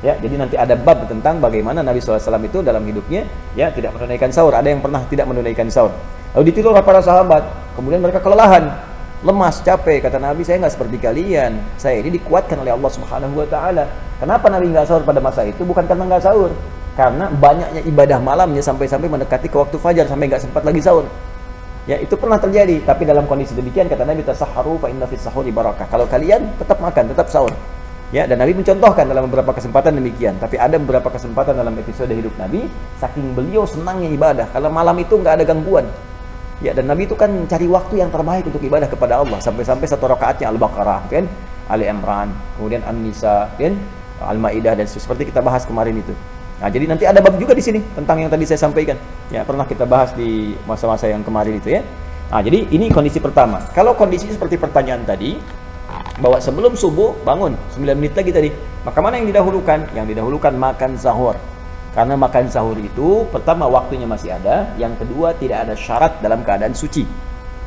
Ya, jadi nanti ada bab tentang bagaimana Nabi SAW itu dalam hidupnya ya tidak menunaikan sahur. Ada yang pernah tidak menunaikan sahur. Lalu ditiru oleh para sahabat. Kemudian mereka kelelahan, lemas, capek. Kata Nabi, saya nggak seperti kalian. Saya ini dikuatkan oleh Allah Subhanahu Wa Taala. Kenapa Nabi nggak sahur pada masa itu? Bukan karena nggak sahur, karena banyaknya ibadah malamnya sampai-sampai mendekati ke waktu fajar sampai nggak sempat lagi sahur. Ya, itu pernah terjadi. Tapi dalam kondisi demikian kata Nabi, tasahharu fa inna fis sahuri barakah. Kalau kalian tetap makan, tetap sahur. Ya, dan Nabi mencontohkan dalam beberapa kesempatan demikian. Tapi ada beberapa kesempatan dalam episode hidup Nabi, saking beliau senangnya ibadah, kalau malam itu nggak ada gangguan. Ya, dan Nabi itu kan mencari waktu yang terbaik untuk ibadah kepada Allah. Sampai-sampai satu rakaatnya Al-Baqarah, kan? Ali Imran, kemudian An-Nisa, kan? Al-Maidah, dan seperti kita bahas kemarin itu. Nah, jadi nanti ada bab juga di sini tentang yang tadi saya sampaikan. Ya, pernah kita bahas di masa-masa yang kemarin itu ya. Nah, jadi ini kondisi pertama. Kalau kondisi seperti pertanyaan tadi, bahwa sebelum subuh bangun 9 menit lagi tadi, maka mana yang didahulukan? Yang didahulukan makan sahur. Karena makan sahur itu pertama waktunya masih ada, yang kedua tidak ada syarat dalam keadaan suci.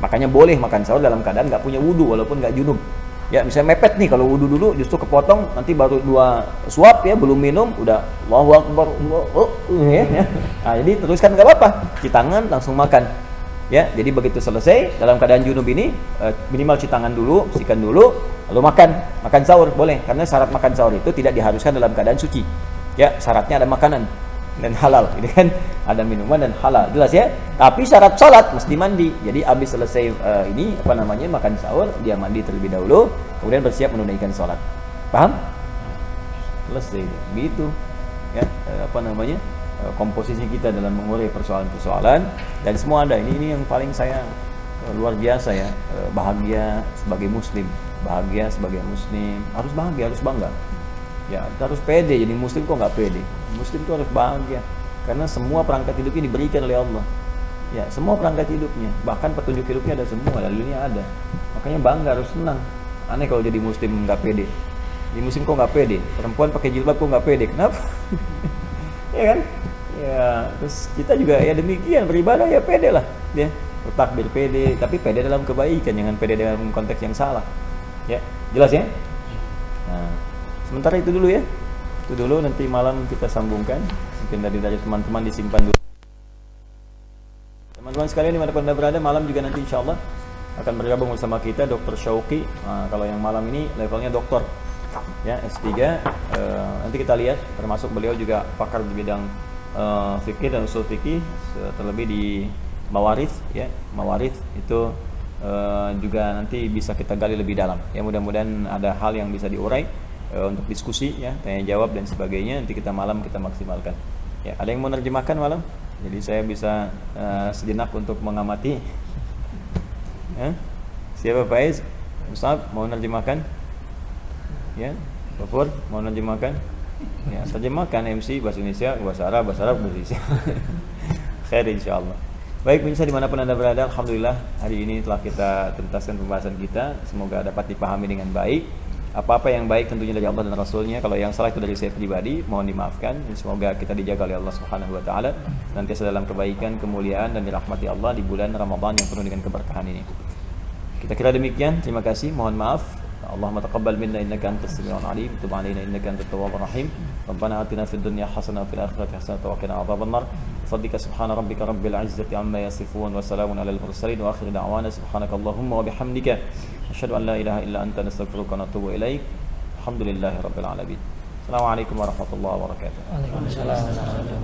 Makanya boleh makan sahur dalam keadaan nggak punya wudu walaupun nggak junub. Ya, misalnya mepet nih, kalau wudu dulu justru kepotong, nanti baru 2 suap ya, belum minum udah Allahu Akbar, ya. Nah, jadi teruskan nggak apa-apa, cuci tangan langsung makan. Ya, jadi begitu selesai dalam keadaan junub ini minimal cuci tangan dulu, bersihkan dulu, lalu makan sahur boleh, karena syarat makan sahur itu tidak diharuskan dalam keadaan suci. Ya, syaratnya ada makanan dan halal, ini kan ada minuman dan halal, jelas ya. Tapi syarat sholat mesti mandi. Jadi habis selesai makan sahur, dia mandi terlebih dahulu, kemudian bersiap menunaikan sholat. Paham? Selesai begitu ya, komposisi kita dalam mengurai persoalan-persoalan, dan semua ada. Ini yang paling saya luar biasa ya, bahagia sebagai muslim, harus bahagia, harus bangga. Ya, kita harus pede. Jadi muslim kok nggak pede? Muslim itu harus bahagia karena semua perangkat hidupnya diberikan oleh Allah. Ya, semua perangkat hidupnya, bahkan petunjuk hidupnya ada semua, dalilnya ada. Makanya bangga, harus senang. Aneh kalau jadi muslim nggak pede. Jadi muslim kok nggak pede? Perempuan pakai jilbab kok nggak pede? Kenapa? Ya kan? Ya, terus kita juga ya demikian, beribadah ya pede lah. Ya, bertakbir pede, tapi pede dalam kebaikan, jangan pede dalam konteks yang salah. Ya, jelas ya? Nah, sementara itu dulu ya. Itu dulu, nanti malam kita sambungkan. Mungkin dari teman-teman disimpan dulu. Teman-teman sekalian dimanapun Anda berada, malam juga nanti insya Allah akan bergabung bersama kita Dr. Syauqi. Nah, kalau yang malam ini levelnya doktor ya, S3. Nanti kita lihat, termasuk beliau juga pakar di bidang fikih dan usul fikih, terlebih di mawarith ya. Mawarith itu juga nanti bisa kita gali lebih dalam ya. Mudah-mudahan ada hal yang bisa diurai untuk diskusi ya, tanya jawab dan sebagainya. Nanti kita malam kita maksimalkan ya. Ada yang mau nerjemahkan malam? Jadi saya bisa sejenak untuk mengamati ya. Siapa Faiz? Ustaz mau nerjemahkan? Ya, Bapak mau nerjemahkan? Ya, terjemahkan MC bahasa Indonesia, bahasa Arab, bahasa Indonesia. Khair insyaallah. Baik pemirsa dimanapun Anda berada, Alhamdulillah hari ini telah kita tuntaskan pembahasan kita. Semoga dapat dipahami dengan baik. Apa-apa yang baik tentunya dari Allah dan Rasulnya. Kalau yang salah itu dari saya pribadi, mohon dimaafkan. Dan semoga kita dijaga oleh Allah Subhanahu Wa Taala nantiasa dalam kebaikan, kemuliaan dan dirahmati Allah di bulan Ramadan yang penuh dengan keberkahan ini. Kita kira demikian. Terima kasih. Mohon maaf. Allahumma taqabbal minna innaka antas samiul alim, tub alaina innaka antat tawwabur rahim. Rabbana atina fid dunya hasanah wa fil akhirati hasanah wa qina adzabannar. Fadlika subhana rabbika rabbil izzati amma yasifun wa salamun alal mursalin wa akhir da'wana subhanakallahumma wa bihamdika asyhadu an la ilaha illa anta nastaghfiruka wa natubu ilaik. Alhamdulillahi rabbil alamin. Assalamualaikum warahmatullahi wabarakatuh. Waalaikumsalam.